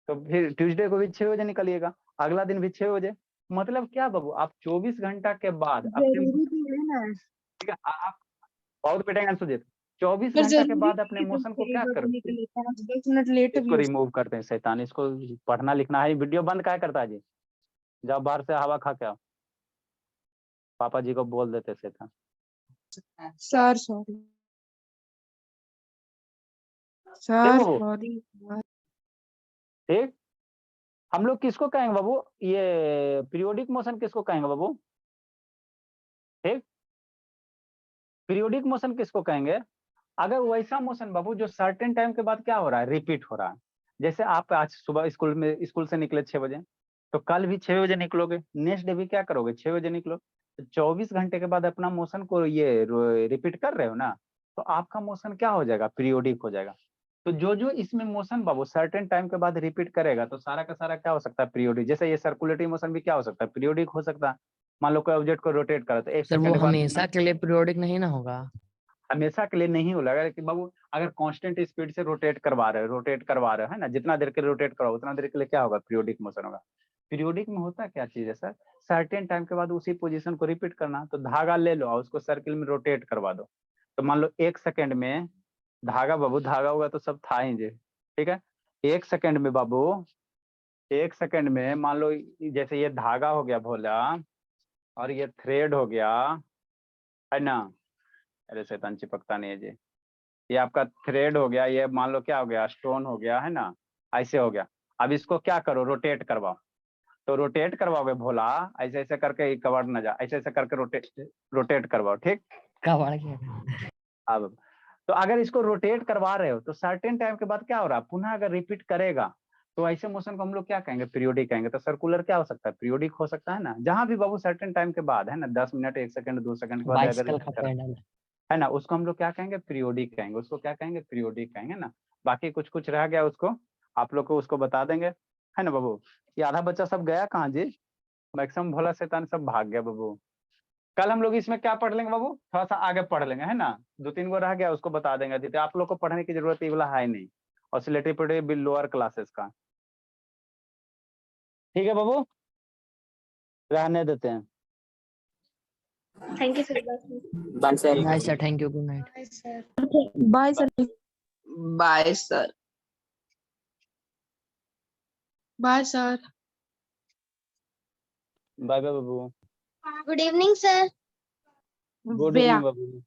तो फिर ट्यूसडे को भी 6 बजे निकलिएगा, अगला दिन भी 6 बजे। मतलब क्या बाबू, आप 24 घंटा के बाद अपने, ठीक है, आप बहुत पिटेंगे सुजीत, 24 घंटा के बाद अपने मोशन को क्या करते, 5-10 मिनट लेट इसको रिमूव करते हैं, शैतान, इसको पढ़ना लिखना है, वीडियो बंद क्या करता है जी, जाओ बाहर से हवा खा के आओ, पापा जी को बोल देते से था। सर सॉरी क्यों सर बाबू? सॉरी ठीक, हम लोग किसको कहेंगे बाबू, ये पीरियोडिक मोशन किसको कहेंगे बाबू? ठीक, पीरियोडिक मोशन किसको कहेंगे? अगर वैसा मोशन बाबू जो सर्टेन टाइम के बाद क्या हो रहा है, रिपीट हो रहा है। जैसे आप आज सुबह स्कूल से निकले 6 बजे, तो कल भी 6 बजे निकलोगे, नेक्स्ट डे भी क्या करोगे, 6 बजे निकलो, तो 24 घंटे के बाद अपना मोशन को ये रिपीट कर रहे हो ना, तो आपका मोशन क्या हो जाएगा, पीरियोडिक हो जाएगा। तो जो जो इसमें मोशन बाबू सर्टेन टाइम के बाद रिपीट करेगा, तो सारा का सारा क्या हो सकता है, पीरियोडिक। जैसे ये सर्कुलेटरी मोशन भी क्या हो सकता है, पीरियोडिक हो सकता है। मान लो कोई ऑब्जेक्ट को रोटेट करा तो 1 सर वो सेकंड के बाद हमेशा के लिए पीरियोडिक नहीं ना होगा। हमेशा के लिए नहीं हो लगा कि बाबू अगर कांस्टेंट स्पीड से रोटेट करवा रहे हो है ना, जितना देर के लिए रोटेट कराओ उतना देर के लिए क्या होगा, पीरियोडिक मोशन होगा। पीरियोडिक में होता क्या चीज है सर, सर्टेन टाइम के बाद उसी पोजीशन को रिपीट करना। तो धागा ले लो और उसको सर्किल में रोटेट करवा दो, तो मान लो 1 सेकंड में धागा बाबू, धागा होगा तो सब था ही जे, ठीक है। 1 सेकंड में बाबू, 1 सेकंड में मान लो जैसे ये धागा हो गया भोला, और ये थ्रेड हो गया, है ना। अरे शैतान चिपकता नहीं है जी। ये आपका थ्रेड हो गया, ये मान लो क्या हो गया, स्टोन हो गया, है ना, ऐसे हो गया। अब इसको क्या करो, रोटेट करवाओ। तो रोटेट करवाओगे भोला, ऐसे ऐसे करके कवर न जा, ऐसे ऐसे करके रोटेट करवाओ, ठीक। कबाड़ गया। अब तो अगर इसको रोटेट करवा रहे हो तो सर्टेन टाइम के बाद क्या हो रहा है, पुनः अगर रिपीट करेगा तो ऐसे मोशन को हम लोग क्या कहेंगे, पीरियोडिक कहेंगे। तो सर्कुलर क्या हो सकता है, पीरियोडिक हो सकता है ना, जहां भी बाबू सर्टेन टाइम के बाद, है ना, 10 मिनट, 1 सेकंड, 2 सेकंड के बाद अगर बाइसिकल का repeat करें, पैडल। है ना, उसको हम लोग क्या कहेंगे, पीरियोडिक कहेंगे। उसको क्या कहेंगे, पीरियोडिक कहेंगे ना। बाकी कुछ कुछ रह गया उसको आप लोग को उसको बता देंगे, है ना बाबू। ये आधा बच्चा सब गया कहाँ जी, मैक्सिमम भोला शैतान सब भाग गया बाबू। कल हम लोग इसमें क्या पढ़ लेंगे बाबू, थोड़ा सा आगे पढ़ लेंगे, है ना। 2-3 गो रह गया उसको बता देंगे दीदी, आप लोग को पढ़ने की जरूरत ये वाला है नहीं। ऑसिलेटरी पीरियड भी लोअर क्लासेस का, ठीक है बाबू, रहने देते हैं। Thank you sir. Bye sir, thank you, good night. Bye sir bye sir. Bye sir. Bye bye बाबू, good evening sir. Good evening बाबू।